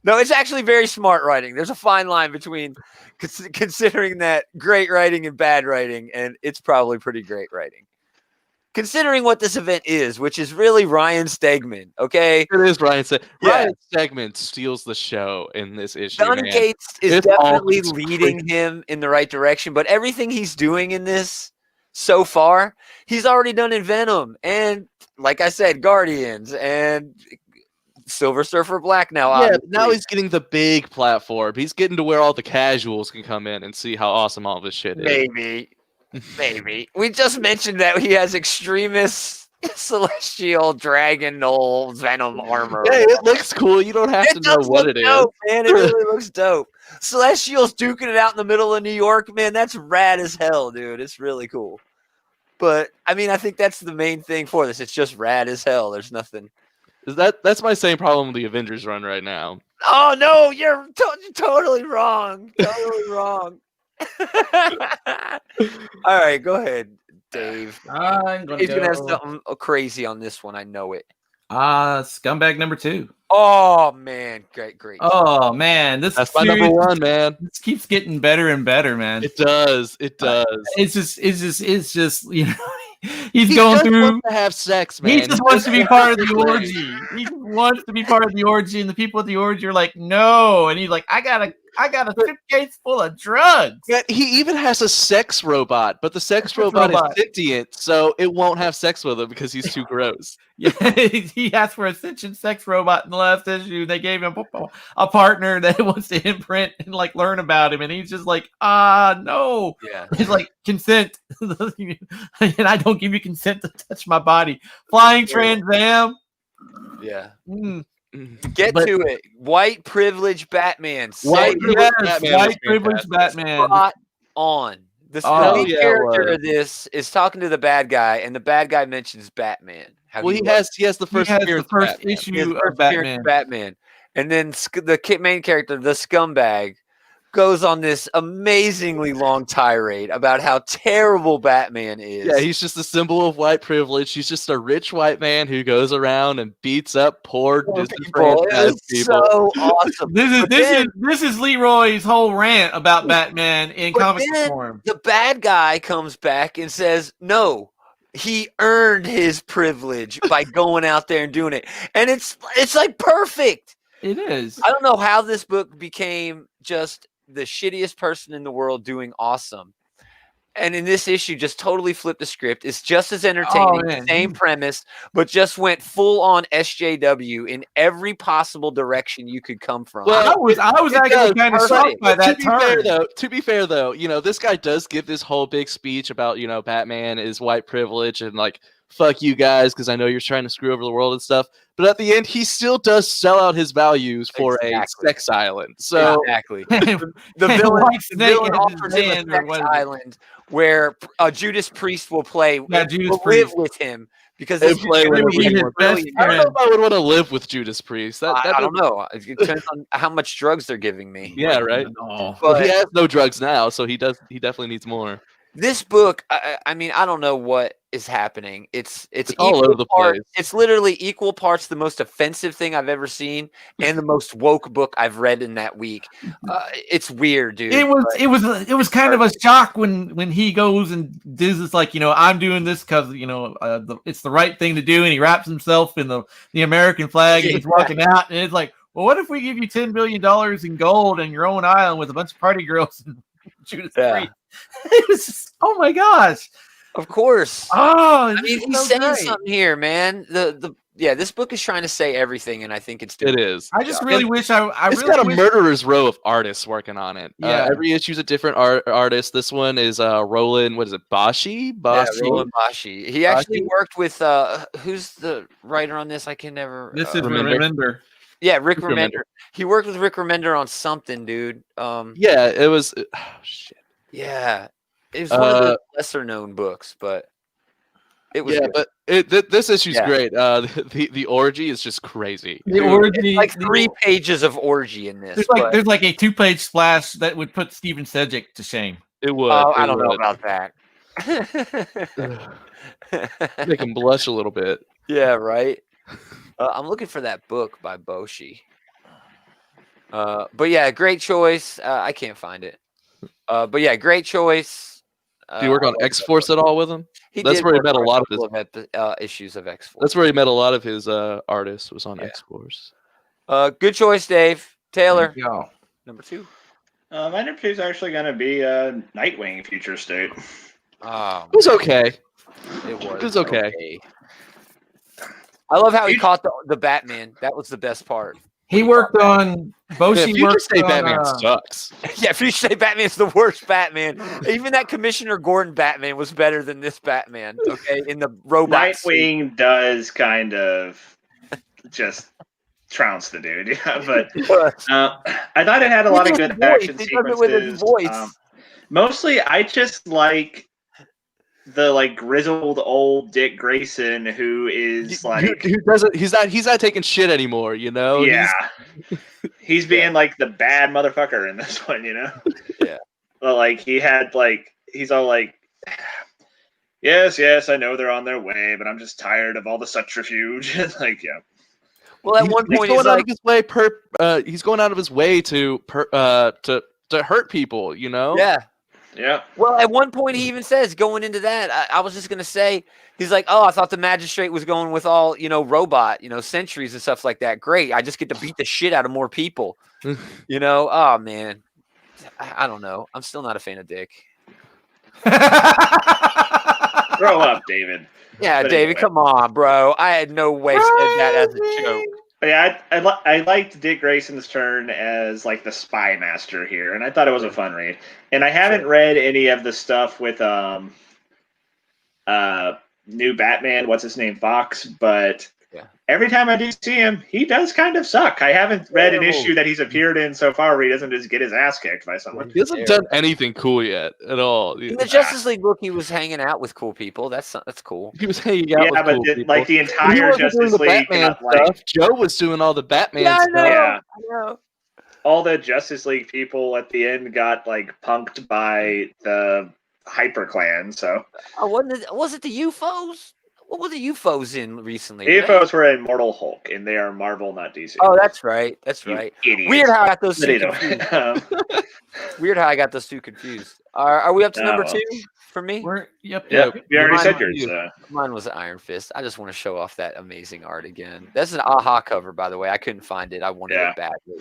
No, it's actually very smart writing. There's a fine line between considering that great writing and bad writing, and it's probably pretty great writing. Considering what this event is, which is really Ryan Stegman, okay? It is Ryan Stegman. Yeah. Ryan Stegman steals the show in this issue. Donny Cates is definitely leading him in the right direction, but everything he's doing in this so far, he's already done in Venom, and like I said, Guardians, and Silver Surfer Black now. Obviously. Now he's getting the big platform. He's getting to where all the casuals can come in and see how awesome all this shit is. Maybe. We just mentioned that he has extremist celestial dragon null Venom armor. Hey, it looks cool. You don't have to know what it is. Man, it really looks dope. Celestials duking it out in the middle of New York, man, that's rad as hell, dude. It's really cool. But I mean, I think that's the main thing for this. It's just rad as hell. There's nothing. That's my same problem with the Avengers run right now. Oh no, you're totally wrong. Totally wrong. All right, go ahead, Dave. He's gonna have something crazy on this one. I know it. Scumbag number 2. Oh man, great. Oh man, that's my number 1, man. This keeps getting better and better, man. It does. It's just he's going through to have sex, man. He just wants to be part of the orgy. He wants to be part of the orgy, and the people at the orgy are like, no, and he's like, I got a suitcase full of drugs. Yeah, he even has a sex robot, but the sex robot is sentient, so it won't have sex with him because he's too gross. Yeah, he asked for a sentient sex robot in the last issue. They gave him a partner that wants to imprint and like learn about him, and he's just like, no. Yeah, he's like, consent, and I don't give you consent to touch my body. Flying Trans Am. Yeah. Get to it. White privilege Batman. White privilege Batman. Spot on. The main character of this is talking to the bad guy, and the bad guy mentions Batman. He has the first issue of Batman. And then the main character, the scumbag, goes on this amazingly long tirade about how terrible Batman is. Yeah, he's just a symbol of white privilege. He's just a rich white man who goes around and beats up poor disenfranchised people. So awesome. This is Leroy's whole rant about Batman in comic form. The bad guy comes back and says, no, he earned his privilege by going out there and doing it. And it's like perfect. It is. I don't know how this book became just the shittiest person in the world doing awesome. And in this issue, just totally flipped the script. It's just as entertaining, same premise, but just went full on SJW in every possible direction you could come from. Well, I was actually kind of shocked by that turn. To be fair, though, this guy does give this whole big speech about Batman is white privilege and like fuck you guys because I know you're trying to screw over the world and stuff. But at the end, he still does sell out his values for a sex island. So exactly, the villain offers him a sex island where a Judas Priest will play, will live with him because I don't know if I would want to live with Judas Priest. I don't know. It depends on how much drugs they're giving me. Yeah, right. But he has no drugs now, so he definitely needs more. This book, I mean, I don't know what is happening. It's all over the place. It's literally equal parts the most offensive thing I've ever seen and the most woke book I've read in that week. It's weird, dude. It was kind of a shock when he goes and does this, like, I'm doing this because it's the right thing to do, and he wraps himself in the American flag and he's walking out, and it's like, well, what if we give you $10 billion in gold and your own island with a bunch of party girls and Judas Priest? It was just, oh my gosh. Of course. Oh, I mean, he's saying something here, man. This book is trying to say everything, and I think it's doing it is. I just really wish it's got a murderer's row of artists working on it. Yeah. Every issue's a different artist. This one is Roland. What is it? Bashi. Yeah, Roland Bashi. He actually worked with who's the writer on this? I can never. This is Remender. Yeah, Rick Remender. He worked with Rick Remender on something, dude. Yeah, it was. Oh shit. Yeah, it was one of the lesser known books, but it was. Yeah, good. but this issue's great. The orgy is just crazy. The orgy, it's like 3 pages of orgy in this. There's like a 2-page splash that would put Stephen Sedgwick to shame. It would. I don't know about that. Make him blush a little bit. Yeah, right. I'm looking for that book by Boshi. But yeah, great choice. I can't find it. But yeah, great choice. Do you work on X-Force at all with him? That's where he met a lot of his issues of X-Force. That's where he met a lot of his artists. Was on X-Force. Good choice, Dave. Taylor. Number 2. My number 2 is actually going to be Nightwing Future State. It was okay. It was okay. I love how he caught the Batman. That was the best part. He worked on Boshi. Future State Batman sucks. Yeah, Future State Batman's the worst Batman. Even that Commissioner Gordon Batman was better than this Batman. Okay, in the robot. Nightwing does kind of just trounce the dude, yeah. But I thought it had a lot of good action sequences. With his voice. Mostly, I just like the grizzled old Dick Grayson who is he's not taking shit anymore, Yeah. He's being the bad motherfucker in this one, Yeah. But he had he's all yes, I know they're on their way, but I'm just tired of all the subterfuge. Yeah. Well, at one point he's going out of his way he's going out of his way to hurt people, Yeah. Yeah. Well, at one point he even says, going into that, I was just going to say, he's like, oh, I thought the magistrate was going with all, robot, sentries and stuff like that. Great. I just get to beat the shit out of more people. Oh, man. I don't know. I'm still not a fan of Dick. Grow up, David. Yeah, but David, come on, bro. I had no way said that as a joke. Yeah, I liked Dick Grayson's turn as the spy master here, and I thought it was a fun read. And I haven't read any of the stuff with new Batman, what's his name, Fox, but every time I do see him, he does kind of suck. I haven't read an issue that he's appeared in so far where he doesn't just get his ass kicked by someone. He hasn't done anything cool yet at all. In the Justice League book, he was hanging out with cool people. That's cool. He was hanging out with cool people. The entire Justice League stuff. Joe was doing all the Batman stuff. I know. All the Justice League people at the end got punked by the Hyper Clan. So was it the UFOs? What were the UFOs in recently? The UFOs were in Immortal Hulk, and they are Marvel, not DC. Oh, that's right. Idiot. Weird how I got those two confused. Weird how I got those two confused. Are we up to number 2 for me? Yep. You already said yours. Mine was Iron Fist. I just want to show off that amazing art again. That's an AHA cover, by the way. I couldn't find it. I wanted it badly.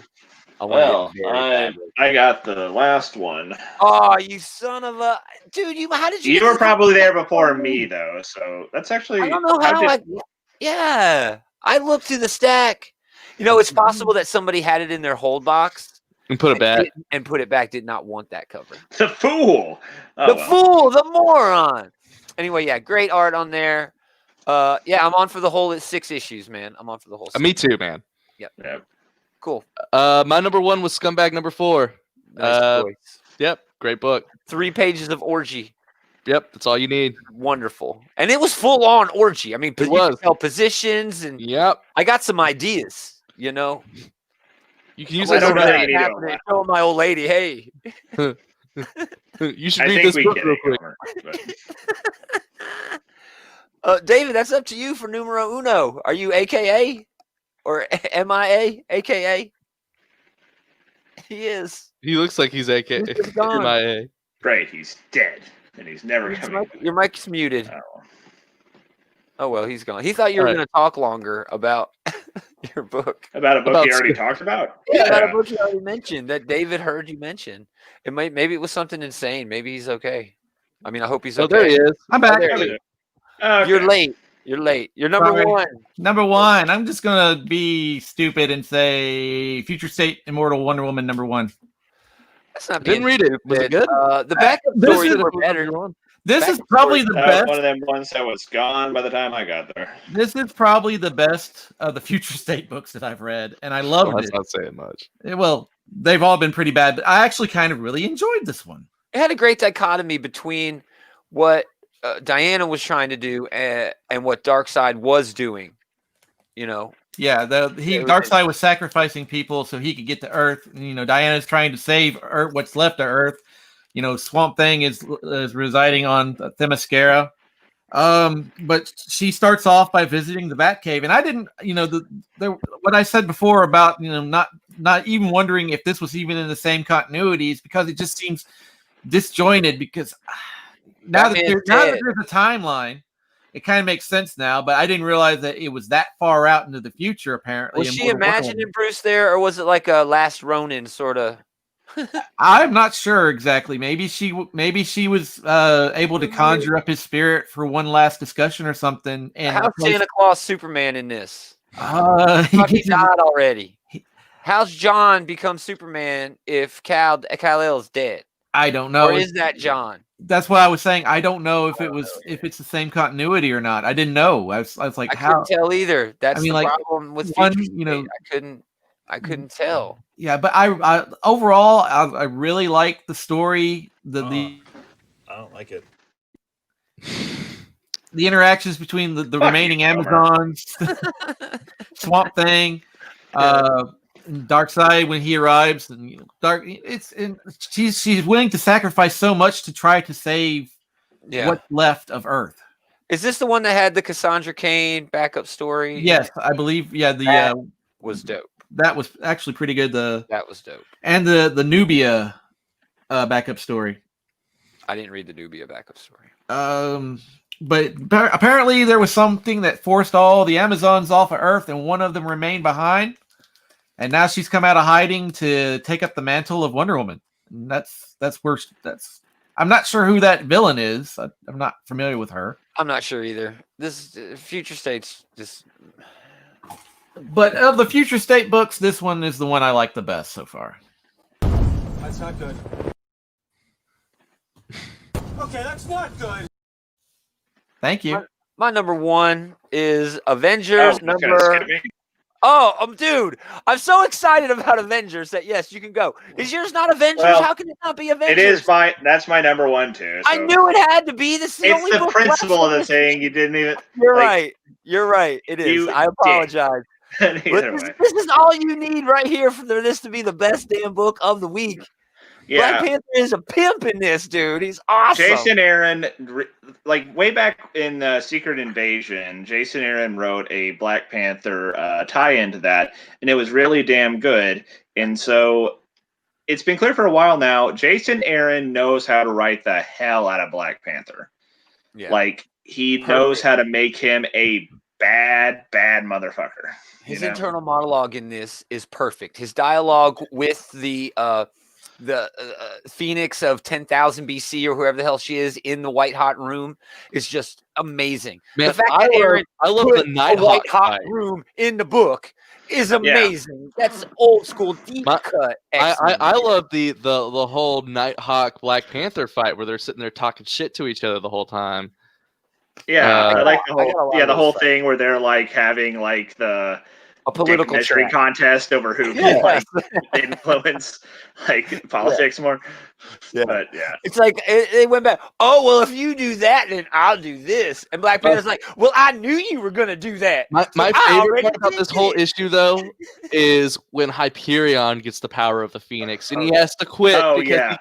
I got the last one. Oh, you son of a dude! How did you? You were probably there before me, though. So that's actually. I don't know how. Yeah, I looked through the stack. It's possible that somebody had it in their hold box and put it back. And put it back. Did not want that cover. The fool. Fool. The moron. Anyway, yeah, great art on there. I'm on for the whole 6 issues, man. I'm on for the whole. Me too, man. Yep. Cool. My number 1 was Scumbag number 4. Nice choice. Yep, great book. 3 pages of orgy. Yep, that's all you need. Wonderful. And it was full on orgy. I mean, it was. Positions and I got some ideas, You can use it. Tell my old lady, hey. You should read this book real quick. David, that's up to you for numero uno. Are you AKA or MIA? AKA? He is. He looks like he's AKA. MIA. Great, he's dead. And he's never coming back. Your mic's muted. Oh, well, he's gone. He thought you were going to talk longer about your book. About a book he already talked about? Yeah, about a book you already mentioned that David heard you mention. Maybe it was something insane. Maybe he's okay. I mean, I hope he's okay. Oh, there he is. I'm back. Okay. You're late. You're number 1. Number 1. I'm just going to be stupid and say Future State Immortal Wonder Woman number 1. That's not Didn't read it. Was it good? The backup stories were better. This is probably the best. One of them ones that was gone by the time I got there. This is probably the best of the Future State books that I've read, and I loved it. That's not saying much. Well, they've all been pretty bad, but I actually kind of really enjoyed this one. It had a great dichotomy between what Diana was trying to do and what Darkseid was doing. Yeah, Darkseid was sacrificing people so he could get to Earth. Diana's trying to save Earth, what's left of Earth. Swamp Thing is residing on Themyscira. But she starts off by visiting the Batcave, and I didn't, what I said before about not even wondering if this was even in the same continuities because it just seems disjointed. Because now that there's a timeline, it kind of makes sense now, but I didn't realize that it was that far out into the future, apparently. Was she imagining Bruce there, or was it like a Last Ronin sort of? I'm not sure exactly. Maybe she was able to conjure up his spirit for one last discussion or something. And how's Santa Claus Superman in this? He died already. How's John become Superman if Kal-El is dead? I don't know. Or is that John? That's what I was saying. I don't know if if it's the same continuity or not. I didn't know. I was like, I couldn't tell either. That's the problem with one. I couldn't tell. Yeah, but I overall I really like the story. I don't like it. The interactions between the remaining Amazons, Swamp Thing, Darkseid when he arrives, and she's willing to sacrifice so much to try to save what's left of Earth. Is this the one that had the Cassandra Cain backup story? Yes, I believe. Yeah, that was dope. That was actually pretty good. That was dope. And the Nubia backup story. I didn't read the Nubia backup story. But apparently there was something that forced all the Amazons off of Earth, and one of them remained behind. And now she's come out of hiding to take up the mantle of Wonder Woman. And that's worse. I'm not sure who that villain is. I'm not familiar with her. I'm not sure either. This Future State's just. But of the Future State books, this one is the one I like the best so far. That's not good. Okay, that's not good. Thank you. My number 1 is Avengers dude, I'm so excited about Avengers that yes, you can go. Is yours not Avengers? Well, how can it not be Avengers? That's my number 1 too. So. I knew it had to be. This is it's the principle of the thing. You didn't even. You're right. It is. I apologize. This is all you need right here for this to be the best damn book of the week. Yeah. Black Panther is a pimp in this, dude. He's awesome. Jason Aaron, way back in Secret Invasion, Jason Aaron wrote a Black Panther tie-in to that, and it was really damn good. And so it's been clear for a while now. Jason Aaron knows how to write the hell out of Black Panther. Yeah. Like he knows how to make him a bad motherfucker. His internal monologue in this is perfect. His dialogue with the Phoenix of 10,000 BC or whoever the hell she is in the white hot room is just amazing. Man, the fact that Aaron I love the night white hot room in the book is amazing. That's old school deep cut. I love the whole Nighthawk Black Panther fight where they're sitting there talking shit to each other the whole time. Yeah, I like the whole thing where they're like having like a political measuring contest over who can like influence like politics more. Yeah. But yeah, it's like they went back. Oh well, if you do that, then I'll do this. And Black Panther's like, well, I knew you were gonna do that. My favorite part about this whole issue, though, is when Hyperion gets the power of the Phoenix and he has to quit because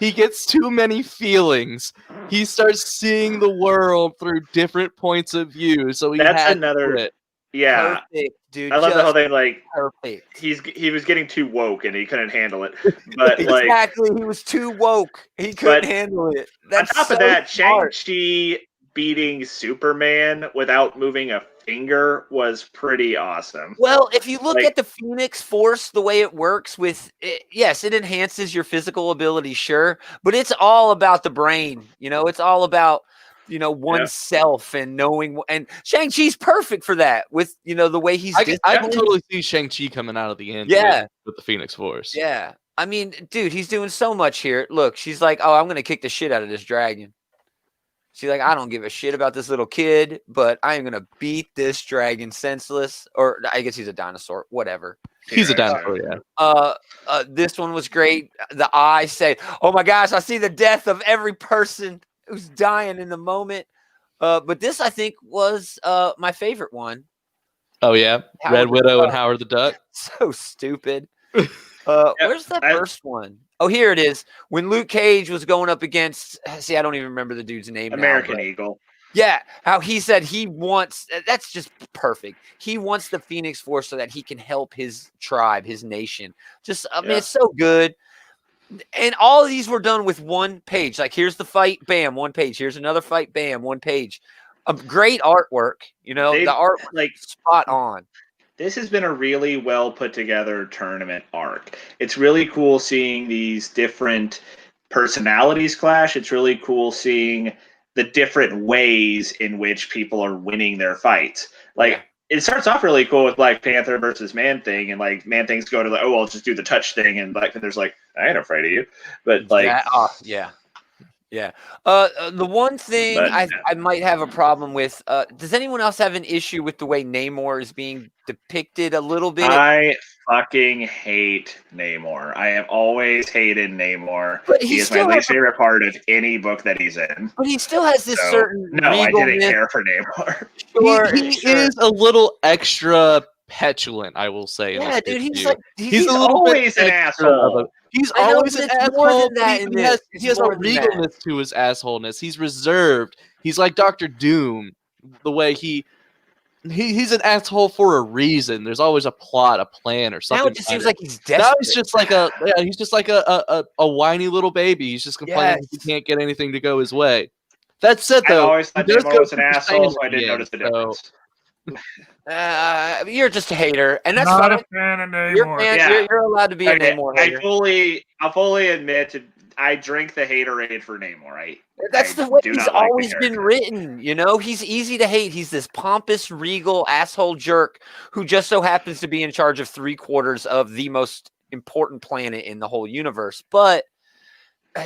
he gets too many feelings. He starts seeing the world through different points of view, so he has to quit. Yeah, perfect, dude. I love the whole thing. Like, perfect. He was getting too woke and he couldn't handle it. But exactly, he was too woke. He couldn't handle it. That's on top of that, Shang-Chi beating Superman without moving a finger was pretty awesome. Well, if you look at the Phoenix Force, the way it works with it, yes, it enhances your physical ability, sure, but it's all about the brain. It's all about oneself and knowing. And Shang-Chi's perfect for that with the way he's. I can totally see Shang-Chi coming out of the end. With the Phoenix Force. Yeah, I mean, dude, he's doing so much here. Look, she's like, "Oh, I'm gonna kick the shit out of this dragon." She's like, I don't give a shit about this little kid, but I am going to beat this dragon senseless. Or I guess he's a dinosaur. Whatever. He's a dinosaur, yeah. This one was great. The eye said, oh my gosh, I see the death of every person who's dying in the moment. But this, I think, was my favorite one. Oh, yeah? Red Widow and Howard the Duck? So stupid. Where's that first one? Oh, here it is. When Luke Cage was going up against, I don't even remember the dude's name. American Eagle. Yeah, how he said he wants, that's just perfect. He wants the Phoenix Force so that he can help his tribe, his nation. Just, I mean, it's so good. And all of these were done with one page. Like, here's the fight, bam, one page. Here's another fight, bam, one page. Great artwork. The art like spot on. This has been a really well put together tournament arc. It's really cool seeing these different personalities clash. It's really cool seeing the different ways in which people are winning their fights. Like, it starts off really cool with Black Panther versus Man-Thing, and like Man-Thing's go to the, I'll just do the touch thing, and Black Panther's like, I ain't afraid of you. But like, yeah. The one thing I might have a problem with, does anyone else have an issue with the way Namor is being depicted a little bit? I fucking hate Namor. I have always hated Namor. But he is my least favorite part of any book that he's in. But he still has this certain I didn't care for Namor. He is a little extra petulant, I will say. Yeah, dude, he's a little always an asshole. He's always an asshole. He has a regalness to his assholeness. He's reserved. He's like Dr. Doom. The way he's an asshole for a reason. There's always a plot, a plan, or something. Now it just seems like he's desperate. Now he's just like a whiny little baby. He's just complaining he can't get anything to go his way. That said, though, I always thought Namor was an asshole, so I didn't notice the difference. You're just a hater, and that's not a fan of Namor. You're allowed to be a Namor hater. I'll fully admit I drink the haterade for Namor. That's the way he's always been written. He's easy to hate. He's this pompous, regal asshole jerk who just so happens to be in charge of 3/4 of the most important planet in the whole universe. But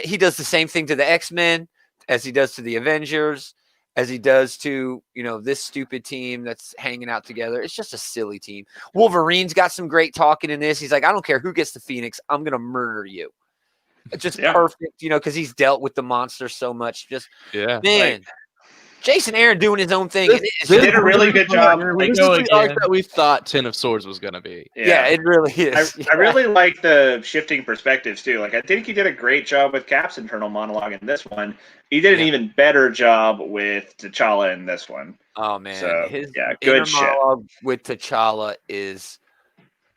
he does the same thing to the X-Men as he does to the Avengers, as he does to, this stupid team that's hanging out together. It's just a silly team. Wolverine's got some great talking in this. He's like, I don't care who gets the Phoenix. I'm going to murder you. It's just perfect, because he's dealt with the monster so much. Man, Jason Aaron doing his own thing. He did a really good job. This is the arc that we thought Ten of Swords was going to be. Yeah, it really is. I really like the shifting perspectives, too. Like, I think he did a great job with Cap's internal monologue in this one. He did an even better job with T'Challa in this one. Oh, man. So, his good shit. monologue with T'Challa is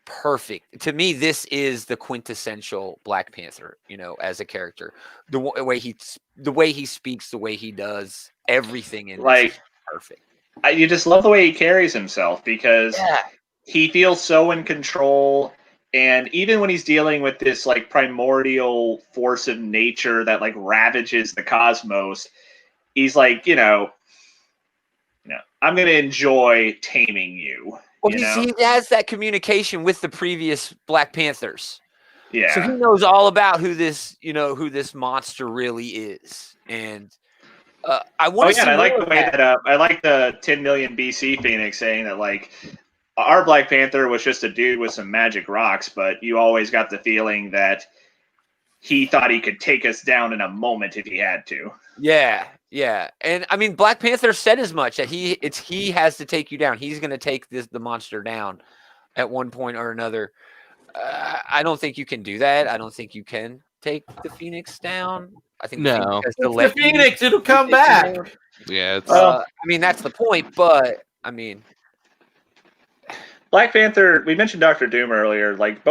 perfect. To me, this is the quintessential Black Panther, as a character. The way he speaks, the way he does everything in this is perfect. You just love the way he carries himself because he feels so in control. And even when he's dealing with this like primordial force of nature that like ravages the cosmos, he's like, I'm going to enjoy taming you. Well, he has that communication with the previous Black Panthers. Yeah. So he knows all about who this monster really is. And I want to. Oh yeah, I like the way that I like the 10 million BC Phoenix saying that like our Black Panther was just a dude with some magic rocks, but you always got the feeling that he thought he could take us down in a moment if he had to. Yeah, yeah, and I mean Black Panther said as much that he has to take you down. He's going to take the monster down at one point or another. I don't think you can do that. I don't think you can take the Phoenix down. I think no. The Phoenix, it'll come back. Yeah, I mean that's the point, but I mean, Black Panther. We mentioned Dr. Doom earlier. Like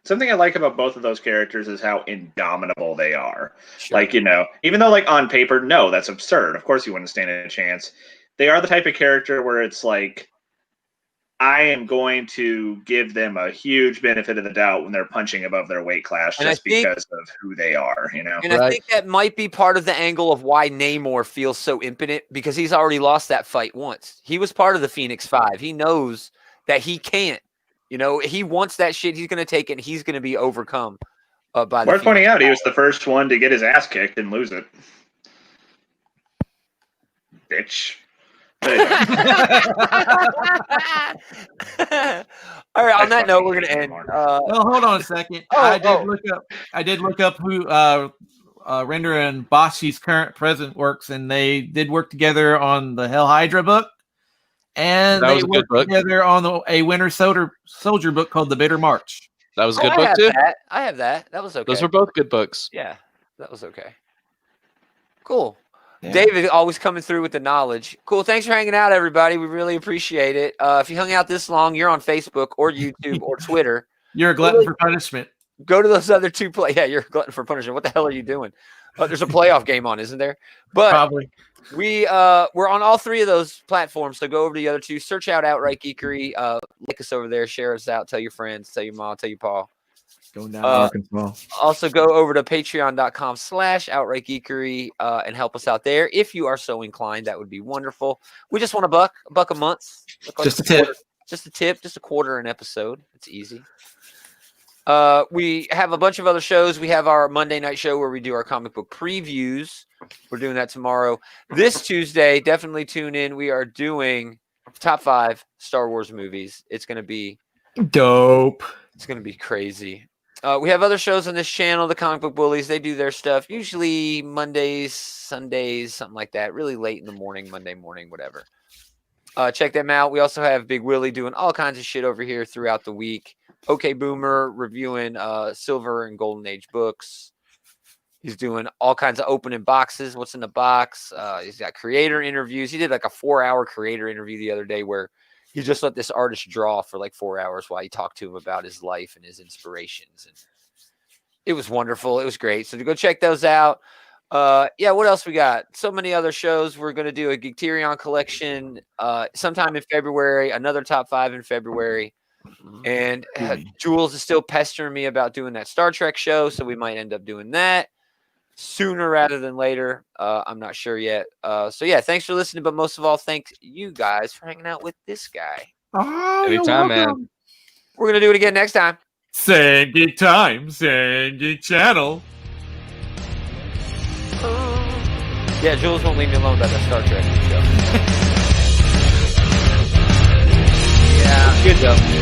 something I like about both of those characters is how indomitable they are. Sure. Like even though like on paper, no, that's absurd. Of course, you wouldn't stand a chance. They are the type of character where it's like, I am going to give them a huge benefit of the doubt when they're punching above their weight class just because of who they are, And I think that might be part of the angle of why Namor feels so impotent, because he's already lost that fight once. He was part of the Phoenix Five. He knows that he can't. He wants that shit. He's going to take it. And he's going to be overcome by the Worth pointing out, he was the first one to get his ass kicked and lose it. Bitch. All right. On that note, we're going to end. Well, hold on a second. I did look up who Render and Boschi's current president works, and they did work together on the Hell Hydra book, and they worked together on a Winter Soldier book called The Bitter March. That was a good book too. I have that. That was okay. Those were both good books. Yeah, that was okay. Cool. Yeah. David always coming through with the knowledge. Cool. Thanks for hanging out, everybody. We really appreciate it. If you hung out this long, you're on Facebook or YouTube or Twitter. You're a glutton for punishment. Go to those other two Yeah, you're a glutton for punishment. What the hell are you doing? There's a playoff game on, isn't there? But probably. We're on all three of those platforms. So go over to the other two. Search out Outright Geekery. Like us over there. Share us out. Tell your friends. Tell your mom. Tell your pa. Going down to Arkansas. Also go over to patreon.com/Outright Geekery and help us out there. If you are so inclined, that would be wonderful. We just want a buck a month. Just a tip. Just a tip. Just a quarter an episode. It's easy. We have a bunch of other shows. We have our Monday night show where we do our comic book previews. We're doing that tomorrow. This Tuesday, definitely tune in. We are doing top 5 Star Wars movies. It's going to be dope. It's going to be crazy. We have other shows on this channel, the Comic Book Bullies. They do their stuff usually Mondays, Sundays, something like that. Really late in the morning, Monday morning, whatever. Check them out. We also have Big Willie doing all kinds of shit over here throughout the week. OK Boomer reviewing Silver and Golden Age books. He's doing all kinds of opening boxes. What's in the box? He's got creator interviews. He did like a 4-hour creator interview the other day where he just let this artist draw for like 4 hours while he talked to him about his life and his inspirations. And it was wonderful. It was great. So to go check those out. Yeah, what else we got? So many other shows. We're going to do a Geekterion collection sometime in February, another top 5 in February. And Jules is still pestering me about doing that Star Trek show, so we might end up doing that sooner rather than later. I'm not sure yet. So yeah, thanks for listening, but most of all, thanks you guys for hanging out with this guy. Oh, anytime, man. We're gonna do it again next time. Same Geek time, same Geek channel. Yeah, Jules won't leave me alone about that Star Trek show. Yeah, good though.